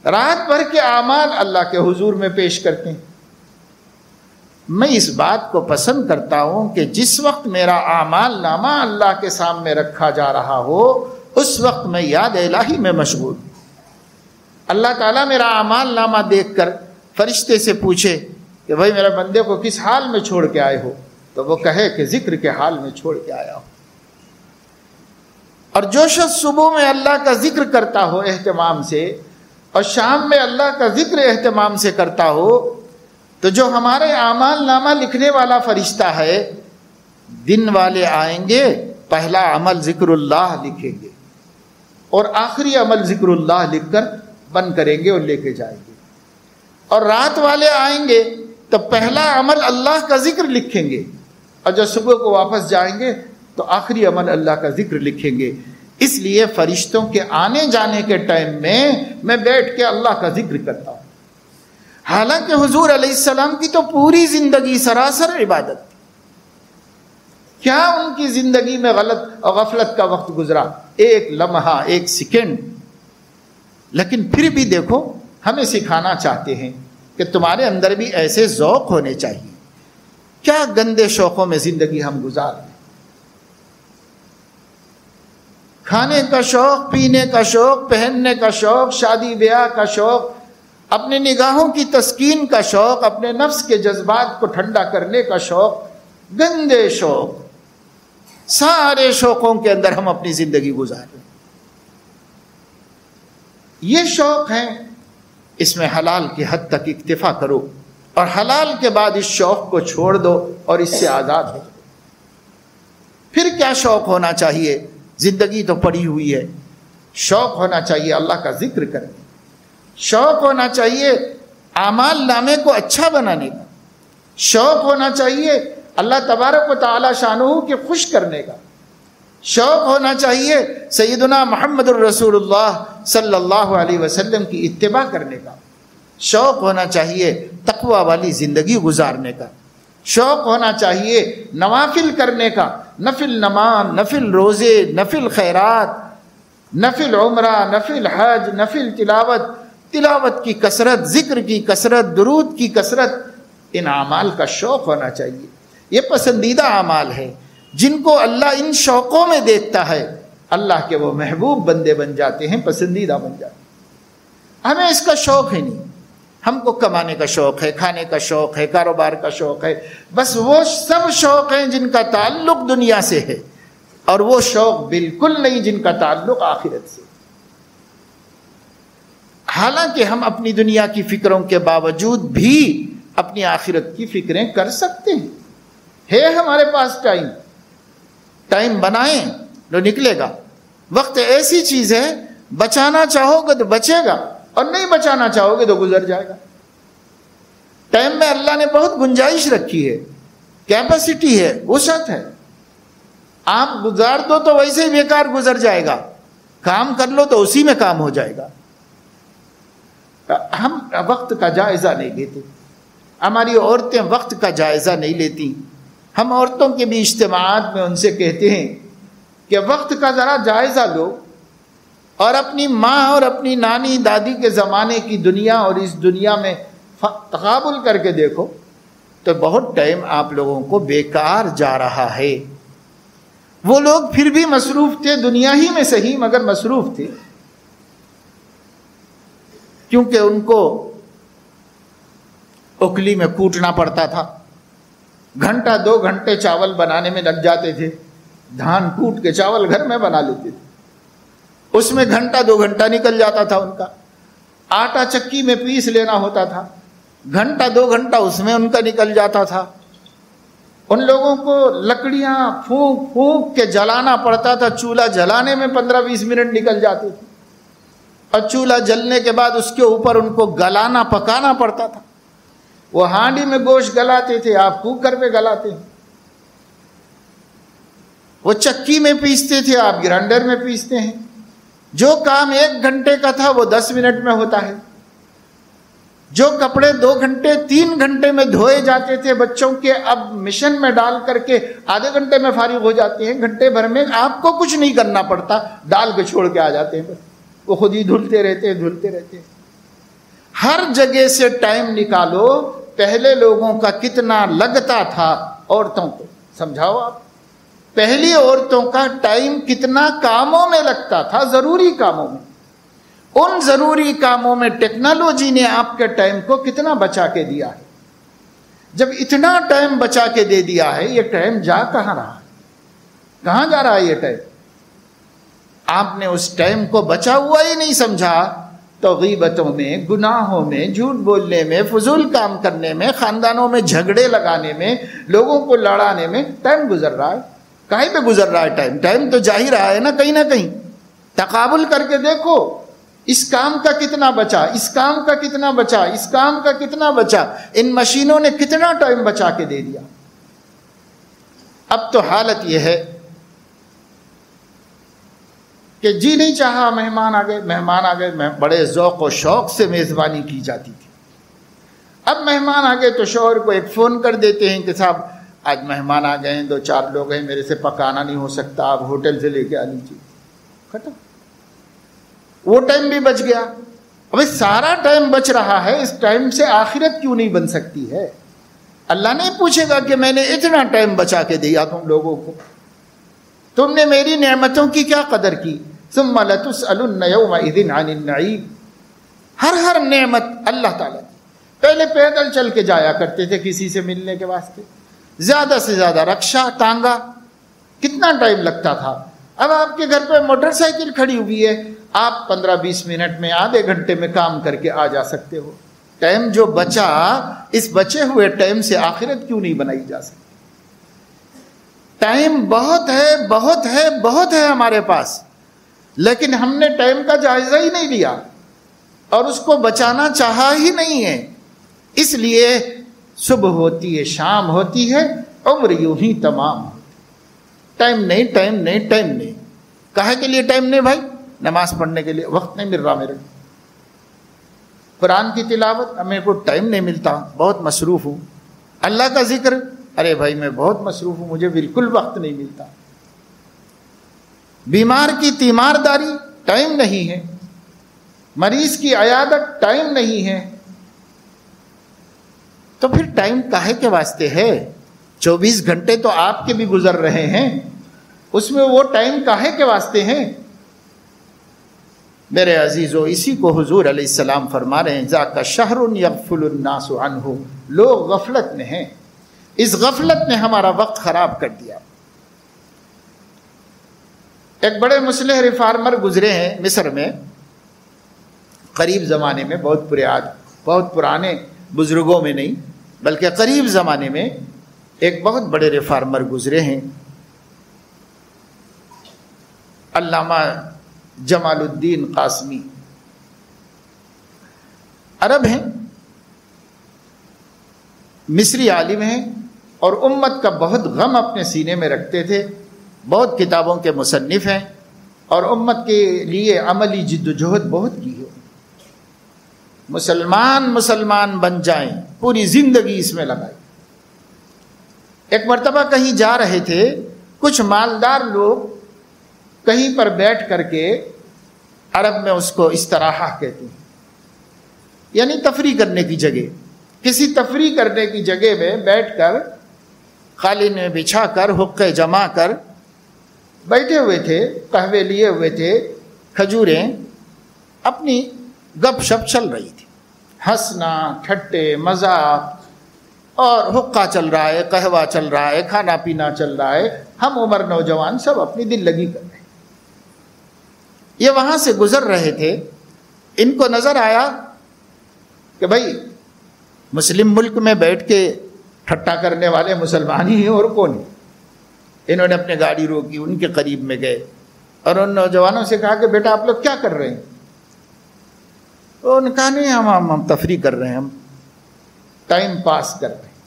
رات بھر کے اعمال اللہ کے حضور میں پیش کرتے ہیں۔ میں اس بات کو پسند کرتا ہوں کہ جس وقت میرا اعمال نامہ اللہ کے سامنے رکھا جا رہا ہو، اس وقت میں یاد الہی میں مشغول ہوں۔ اللہ تعالیٰ میرا اعمال نامہ دیکھ کر فرشتے سے پوچھے کہ بھائی میرے بندے کو کس حال میں چھوڑ کے آئے ہو، تو وہ کہے کہ ذکر کے حال میں چھوڑ کے آیا ہو۔ اور جو شخص صبح میں اللہ کا ذکر کرتا ہو اہتمام سے، اور شام میں اللہ کا ذکر اہتمام سے کرتا ہو، تو جو ہمارے اعمال نامہ لکھنے والا فرشتہ ہے، دن والے آئیں گے، پہلا عمل ذکر اللہ لکھیں گے، اور آخری عمل ذکر اللہ لکھ کر بند کریں گے اور لے کے جائیں گے، اور رات والے آئیں گے تو پہلا عمل اللہ کا ذکر لکھیں گے، اور جب صبح کو واپس جائیں گے تو آخری عمل اللہ کا ذکر لکھیں گے۔ اس لیے فرشتوں کے آنے جانے کے ٹائم میں بیٹھ کے اللہ کا ذکر کرتا ہوں۔ حالانکہ حضور علیہ السلام کی تو پوری زندگی سراسر عبادت، کیا ان کی زندگی میں غلط اور غفلت کا وقت گزرا؟ ایک لمحہ، ایک سیکنڈ۔ لیکن پھر بھی دیکھو، ہمیں سکھانا چاہتے ہیں کہ تمہارے اندر بھی ایسے ذوق ہونے چاہیے۔ کیا گندے شوقوں میں زندگی ہم گزار رہے ہیں، کھانے کا شوق، پینے کا شوق، پہننے کا شوق، شادی بیاہ کا شوق، اپنے نگاہوں کی تسکین کا شوق، اپنے نفس کے جذبات کو ٹھنڈا کرنے کا شوق، گندے شوق، سارے شوقوں کے اندر ہم اپنی زندگی گزار رہے ہیں۔ یہ شوق ہیں، اس میں حلال کی حد تک اکتفا کرو، اور حلال کے بعد اس شوق کو چھوڑ دو اور اس سے آزاد ہو جاؤ۔ پھر کیا شوق ہونا چاہیے؟ زندگی تو پڑی ہوئی ہے، شوق ہونا چاہیے اللہ کا ذکر کرنے، شوق ہونا چاہیے اعمال نامے کو اچھا بنانے کا، شوق ہونا چاہیے اللہ تبارک و تعالی شانہ کے خوش کرنے کا، شوق ہونا چاہیے سیدنا محمد الرسول اللہ صلی اللہ علیہ وسلم کی اتباع کرنے کا، شوق ہونا چاہیے تقوی والی زندگی گزارنے کا، شوق ہونا چاہیے نوافل کرنے کا، نفل نماز، نفل روزے، نفل خیرات، نفل عمرہ، نفل حج، نفل تلاوت کی کثرت، ذکر کی کثرت، درود کی کثرت، ان اعمال کا شوق ہونا چاہیے۔ یہ پسندیدہ اعمال ہے، جن کو اللہ ان شوقوں میں دیکھتا ہے اللہ کے وہ محبوب بندے بن جاتے ہیں، پسندیدہ بن جاتے ہیں۔ ہمیں اس کا شوق ہی نہیں، ہم کو کمانے کا شوق ہے، کھانے کا شوق ہے، کاروبار کا شوق ہے، بس وہ سب شوق ہیں جن کا تعلق دنیا سے ہے، اور وہ شوق بالکل نہیں جن کا تعلق آخرت سے۔ حالانکہ ہم اپنی دنیا کی فکروں کے باوجود بھی اپنی آخرت کی فکریں کر سکتے ہیں، ہے ہمارے پاس ٹائم بنائیں تو نکلے گا۔ وقت ایسی چیز ہے، بچانا چاہو گے تو بچے گا، اور نہیں بچانا چاہو گے تو گزر جائے گا۔ ٹائم میں اللہ نے بہت گنجائش رکھی ہے، کیپیسٹی ہے، وسعت ہے۔ آپ گزار دو تو ویسے ہی بیکار گزر جائے گا، کام کر لو تو اسی میں کام ہو جائے گا۔ ہم وقت کا جائزہ نہیں لیتے، ہماری عورتیں وقت کا جائزہ نہیں لیتی۔ ہم عورتوں کے بھی اجتماعات میں ان سے کہتے ہیں کہ وقت کا ذرا جائزہ لو، اور اپنی ماں اور اپنی نانی دادی کے زمانے کی دنیا اور اس دنیا میں تقابل کر کے دیکھو تو بہت ٹائم آپ لوگوں کو بیکار جا رہا ہے۔ وہ لوگ پھر بھی مصروف تھے، دنیا ہی میں صحیح مگر مصروف تھے، کیونکہ ان کو اکلی میں کوٹنا پڑتا تھا، گھنٹہ 2 گھنٹے چاول بنانے میں لگ جاتے تھے، دھان کوٹ کے چاول گھر میں بنا لیتے تھے، اس میں گھنٹہ 2 گھنٹہ نکل جاتا تھا ان کا۔ آٹا چکی میں پیس لینا ہوتا تھا، گھنٹہ 2 گھنٹہ اس میں ان کا نکل جاتا تھا۔ ان لوگوں کو لکڑیاں پھونک پھونک کے جلانا پڑتا تھا، چولہا جلانے میں 15-20 منٹ نکل جاتے تھے، اور چولہا جلنے کے بعد اس کے اوپر ان کو گلانا پکانا پڑتا تھا۔ وہ ہانڈی میں گوشت گلاتے تھے، آپ کوکر پہ گلاتے ہیں۔ وہ چکی میں پیستے تھے، آپ گرائنڈر میں پیستے ہیں۔ جو کام 1 گھنٹے کا تھا وہ 10 منٹ میں ہوتا ہے۔ جو کپڑے 2 گھنٹے 3 گھنٹے میں دھوئے جاتے تھے بچوں کے، اب مشین میں ڈال کر کے آدھے گھنٹے میں فارغ ہو جاتے ہیں، گھنٹے بھر میں آپ کو کچھ نہیں کرنا پڑتا، ڈال کے چھوڑ کے آ جاتے ہیں، بس وہ خود ہی دھلتے رہتے ہیں۔ ہر جگہ سے ٹائم نکالو۔ پہلے لوگوں کا کتنا لگتا تھا عورتوں کو، سمجھاؤ آپ، پہلی عورتوں کا ٹائم کتنا کاموں میں لگتا تھا، ضروری کاموں میں۔ ان ضروری کاموں میں ٹیکنالوجی نے آپ کے ٹائم کو کتنا بچا کے دیا ہے۔ جب اتنا ٹائم بچا کے دے دیا ہے، یہ ٹائم جا کہاں رہا ہے؟ کہاں جا رہا ہے یہ ٹائم؟ آپ نے اس ٹائم کو بچا ہوا ہی نہیں سمجھا تو غیبتوں میں، گناہوں میں، جھوٹ بولنے میں، فضول کام کرنے میں، خاندانوں میں جھگڑے لگانے میں، لوگوں کو لڑانے میں ٹائم گزر رہا ہے۔ کہیں پہ گزر رہا ہے ٹائم تو جا ہی رہا ہے نا کہیں۔ تقابل کر کے دیکھو، اس کام کا کتنا بچا، اس کام کا کتنا بچا، اس کام کا کتنا بچا۔ ان مشینوں نے کتنا ٹائم بچا کے دے دیا۔ اب تو حالت یہ ہے کہ جی نہیں چاہا مہمان آ گئے، بڑے ذوق و شوق سے میزبانی کی جاتی تھی۔ اب مہمان آ گئے تو شوہر کو ایک فون کر دیتے ہیں کہ صاحب آج مہمان آ گئے ہیں، 2-4 لوگ ہیں، میرے سے پکانا نہیں ہو سکتا، آپ ہوٹل سے لے کے آ لیجیے، ختم۔ وہ ٹائم بھی بچ گیا۔ ابھی سارا ٹائم بچ رہا ہے، اس ٹائم سے آخرت کیوں نہیں بن سکتی ہے؟ اللہ نہیں پوچھے گا کہ میں نے اتنا ٹائم بچا کے دیا تم لوگوں کو، تم نے میری نعمتوں کی کیا قدر کی؟ ثم لتسألن یومئذ عن النعیم۔ ہر نعمت اللہ تعالیٰ کی۔ پہلے پیدل چل کے جایا کرتے تھے کسی سے ملنے کے واسطے، زیادہ سے زیادہ رکشا ٹانگا، کتنا ٹائم لگتا تھا۔ اب آپ کے گھر پہ موٹر سائیکل کھڑی ہوئی ہے، آپ 15-20 منٹ میں، آدھے گھنٹے میں کام کر کے آ جا سکتے ہو۔ ٹائم جو بچا، اس بچے ہوئے ٹائم سے آخرت کیوں نہیں بنائی جا سکتی؟ ٹائم بہت ہے ہمارے پاس، لیکن ہم نے ٹائم کا جائزہ ہی نہیں لیا اور اس کو بچانا چاہا ہی نہیں ہے۔ اس لیے صبح ہوتی ہے، شام ہوتی ہے، عمر یوں ہی تمام ہوتی۔ ٹائم نہیں۔ کہے کے لیے ٹائم نہیں بھائی؟ نماز پڑھنے کے لیے وقت نہیں مل رہا میرے۔ قرآن کی تلاوت، میرے کو ٹائم نہیں ملتا، بہت مصروف ہوں. اللہ کا ذکر، ارے بھائی میں بہت مصروف ہوں، مجھے بالکل وقت نہیں ملتا. بیمار کی تیمارداری، ٹائم نہیں ہے. مریض کی عیادت، ٹائم نہیں ہے. تو پھر ٹائم کاہے کے واسطے ہے؟ 24 گھنٹے تو آپ کے بھی گزر رہے ہیں، اس میں وہ ٹائم کاہے کے واسطے ہیں؟ میرے عزیزو، اسی کو حضور علیہ السلام فرما رہے ہیں ذاک شہر یغفل الناس عنہ. لوگ غفلت میں ہیں، اس غفلت نے ہمارا وقت خراب کر دیا. ایک بڑے مصلح ریفارمر گزرے ہیں مصر میں، قریب زمانے میں، بہت پرانے بزرگوں میں نہیں بلکہ قریب زمانے میں ایک بہت بڑے ریفارمر گزرے ہیں، علامہ جمال الدین قاسمی. عرب ہیں، مصری عالم ہیں، اور امت کا بہت غم اپنے سینے میں رکھتے تھے. بہت کتابوں کے مصنف ہیں اور امت کے لیے عملی جد و جہد بہت کی ہے. مسلمان بن جائیں، پوری زندگی اس میں لگائی. ایک مرتبہ کہیں جا رہے تھے، کچھ مالدار لوگ کہیں پر بیٹھ کر کے، عرب میں اس کو استراحہ کہتے ہیں، یعنی تفریح کرنے کی جگہ، کسی تفریح کرنے کی جگہ میں بیٹھ کر قالین میں بچھا کر حقے جما کر بیٹھے ہوئے تھے، قہوے لیے ہوئے تھے، کھجوریں، اپنی گپ شپ چل رہی تھی، ہنسنا، ٹھٹے، مذاق، اور حقہ چل رہا ہے، قہوہ چل رہا ہے، کھانا پینا چل رہا ہے. ہم عمر نوجوان سب اپنی دل لگی کر رہے ہیں. یہ وہاں سے گزر رہے تھے، ان کو نظر آیا کہ بھائی مسلم ملک میں بیٹھ کے ٹھٹا کرنے والے مسلمان ہی ہیں اور کون ہیں. انہوں نے اپنی گاڑی روکی، ان کے قریب میں گئے اور ان نوجوانوں سے کہا کہ بیٹا آپ لوگ کیا کر رہے ہیں؟ انہوں نے کہا نہیں، ہم تفریح کر رہے ہیں، ہم ٹائم پاس کر رہے ہیں.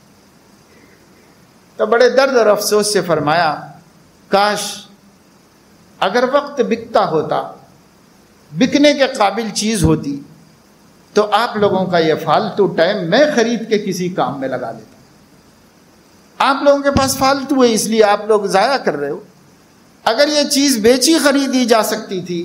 تو بڑے درد اور افسوس سے فرمایا کاش اگر وقت بکتا ہوتا، بکنے کے قابل چیز ہوتی، تو آپ لوگوں کا یہ فالتو ٹائم میں خرید کے کسی کام میں لگا لیتا. آپ لوگوں کے پاس فالتو ہے، اس لیے آپ لوگ ضائع کر رہے ہو. اگر یہ چیز بیچی خریدی جا سکتی تھی،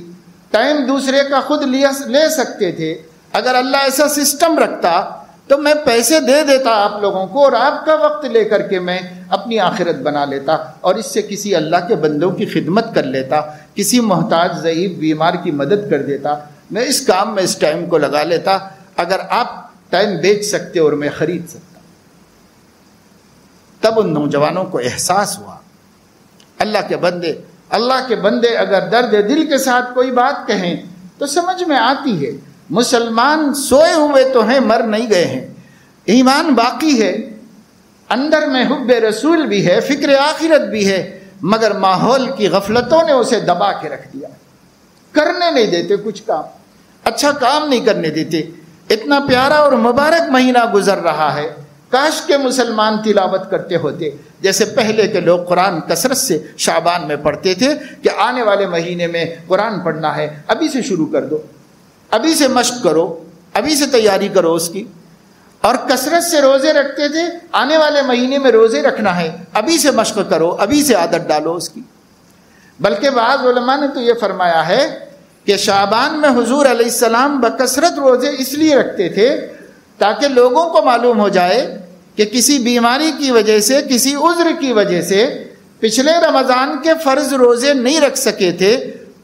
ٹائم دوسرے کا خود لے سکتے تھے، اگر اللہ ایسا سسٹم رکھتا تو میں پیسے دے دیتا آپ لوگوں کو اور آپ کا وقت لے کر کے میں اپنی آخرت بنا لیتا اور اس سے کسی اللہ کے بندوں کی خدمت کر لیتا، کسی محتاج ضعیف بیمار کی مدد کر دیتا. میں اس کام میں اس ٹائم کو لگا لیتا اگر آپ ٹائم بیچ سکتے اور میں خرید سکتا. تب ان نوجوانوں کو احساس ہوا اللہ کے بندے اگر درد دل کے ساتھ کوئی بات کہیں تو سمجھ میں آتی ہے. مسلمان سوئے ہوئے تو ہیں، مر نہیں گئے ہیں، ایمان باقی ہے، اندر میں حب رسول بھی ہے، فکر آخرت بھی ہے، مگر ماحول کی غفلتوں نے اسے دبا کے رکھ دیا. کرنے نہیں دیتے، کچھ کام اچھا کام نہیں کرنے دیتے. اتنا پیارا اور مبارک مہینہ گزر رہا ہے، کاش کے مسلمان تلاوت کرتے ہوتے جیسے پہلے کے لوگ قرآن کثرت سے شعبان میں پڑھتے تھے کہ آنے والے مہینے میں قرآن پڑھنا ہے، ابھی سے شروع کر دو، ابھی سے مشق کرو، ابھی سے تیاری کرو اس کی. اور کثرت سے روزے رکھتے تھے، آنے والے مہینے میں روزے رکھنا ہے، ابھی سے مشق کرو، ابھی سے عادت ڈالو اس کی. بلکہ بعض علماء نے تو یہ فرمایا ہے کہ شعبان میں حضور علیہ السلام بکثرت روزے اس لیے رکھتے تھے تاکہ لوگوں کو معلوم ہو جائے کہ کسی بیماری کی وجہ سے، کسی عذر کی وجہ سے پچھلے رمضان کے فرض روزے نہیں رکھ سکے تھے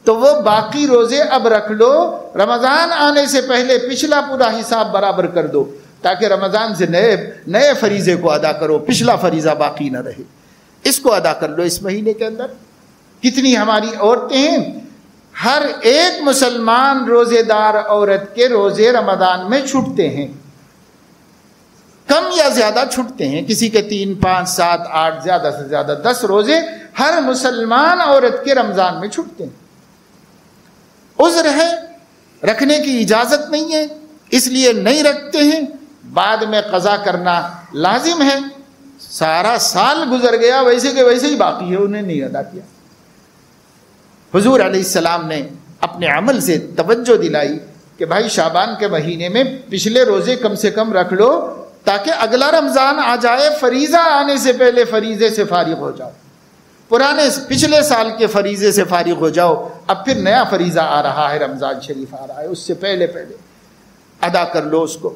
تو وہ باقی روزے اب رکھ لو، رمضان آنے سے پہلے پچھلا پورا حساب برابر کر دو تاکہ رمضان سے نئے فریضے کو ادا کرو، پچھلا فریضہ باقی نہ رہے، اس کو ادا کر لو اس مہینے کے اندر. کتنی ہماری عورتیں ہیں، ہر ایک مسلمان روزے دار عورت کے روزے رمضان میں چھوٹتے ہیں، کم یا زیادہ چھوٹتے ہیں، کسی کے 3 5 7 8 زیادہ سے زیادہ 10 روزے ہر مسلمان عورت کے رمضان میں چھوٹتے ہیں. عذر ہے، رکھنے کی اجازت نہیں ہے، اس لیے نہیں رکھتے ہیں، بعد میں قضا کرنا لازم ہے. سارا سال گزر گیا ویسے کہ ویسے ہی باقی ہے، انہیں نہیں ادا کیا. حضور علیہ السلام نے اپنے عمل سے توجہ دلائی کہ بھائی شعبان کے مہینے میں پچھلے روزے کم سے کم رکھ لو تاکہ اگلا رمضان آ جائے، فریضہ آنے سے پہلے فریضے سے فارغ ہو جاؤ، پچھلے سال کے فریضے سے فارغ ہو جاؤ، اب پھر نیا فریضہ آ رہا ہے، رمضان شریف آ رہا ہے، اس سے پہلے ادا کر لو اس کو۔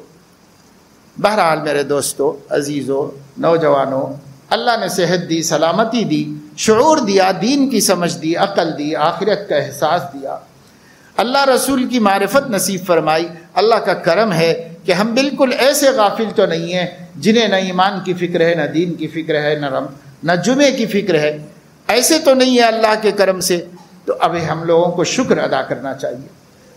بہرحال میرے دوستو، عزیزو، نوجوانوں، اللہ نے صحت دی، سلامتی دی، شعور دیا، دین کی سمجھ دی، عقل دی، آخرت کا احساس دیا، اللہ رسول کی معرفت نصیب فرمائی۔ اللہ کا کرم ہے کہ ہم بالکل ایسے غافل تو نہیں ہیں جنہیں نہ ایمان کی فکر ہے، نہ دین کی فکر ہے، نہ جمعے کی فکر ہے، ایسے تو نہیں ہے اللہ کے کرم سے۔ تو اب ہم لوگوں کو شکر ادا کرنا چاہیے۔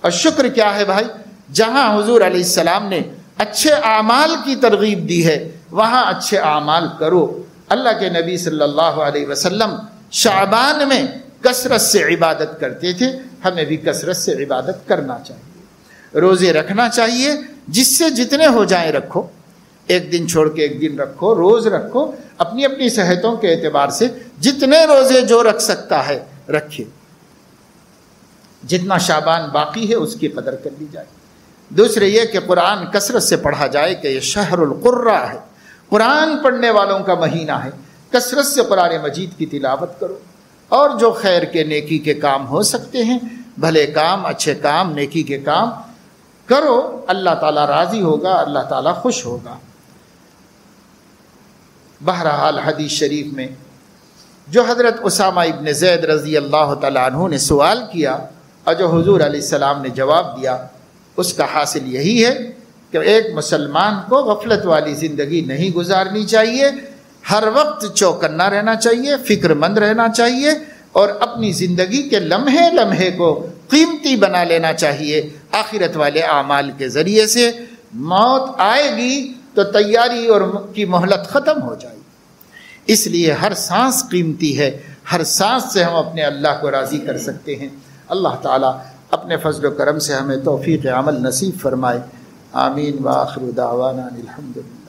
اور شکر کیا ہے بھائی؟ جہاں حضور علیہ السلام نے اچھے اعمال کی ترغیب دی ہے وہاں اچھے اعمال کرو۔ اللہ کے نبی صلی اللہ علیہ وسلم شعبان میں کثرت سے عبادت کرتے تھے، ہمیں بھی کثرت سے عبادت کرنا چاہیے، روزے رکھنا چاہیے، جس سے جتنے ہو جائیں رکھو، ایک دن چھوڑ کے ایک دن رکھو، روز رکھو، اپنی اپنی صحتوں کے اعتبار سے جتنے روزے جو رکھ سکتا ہے رکھے، جتنا شعبان باقی ہے اس کی قدر کر لی جائے۔ دوسرے یہ کہ قرآن کثرت سے پڑھا جائے کہ یہ شہر القرہ ہے، قرآن پڑھنے والوں کا مہینہ ہے، کثرت سے قرآن مجید کی تلاوت کرو، اور جو خیر کے نیکی کے کام ہو سکتے ہیں، بھلے کام، اچھے کام، نیکی کے کام کرو، اللہ تعالیٰ راضی ہوگا، اللہ تعالیٰ خوش ہوگا۔ بہرحال حدیث شریف میں جو حضرت اسامہ ابن زید رضی اللہ تعالیٰ عنہ نے سوال کیا اور جو حضور علیہ السلام نے جواب دیا، اس کا حاصل یہی ہے کہ ایک مسلمان کو غفلت والی زندگی نہیں گزارنی چاہیے، ہر وقت چوکنا رہنا چاہیے، فکر مند رہنا چاہیے، اور اپنی زندگی کے لمحے لمحے کو قیمتی بنا لینا چاہیے۔ آخرت والے اعمال کے ذریعے سے موت آئے گی تو تیاری اور کی مہلت ختم ہو جائے گی، اس لیے ہر سانس قیمتی ہے، ہر سانس سے ہم اپنے اللہ کو راضی کر سکتے ہیں۔ اللہ تعالیٰ اپنے فضل و کرم سے ہمیں توفیق عمل نصیب فرمائے۔ آمین وآخر دعوانا الحمدللہ۔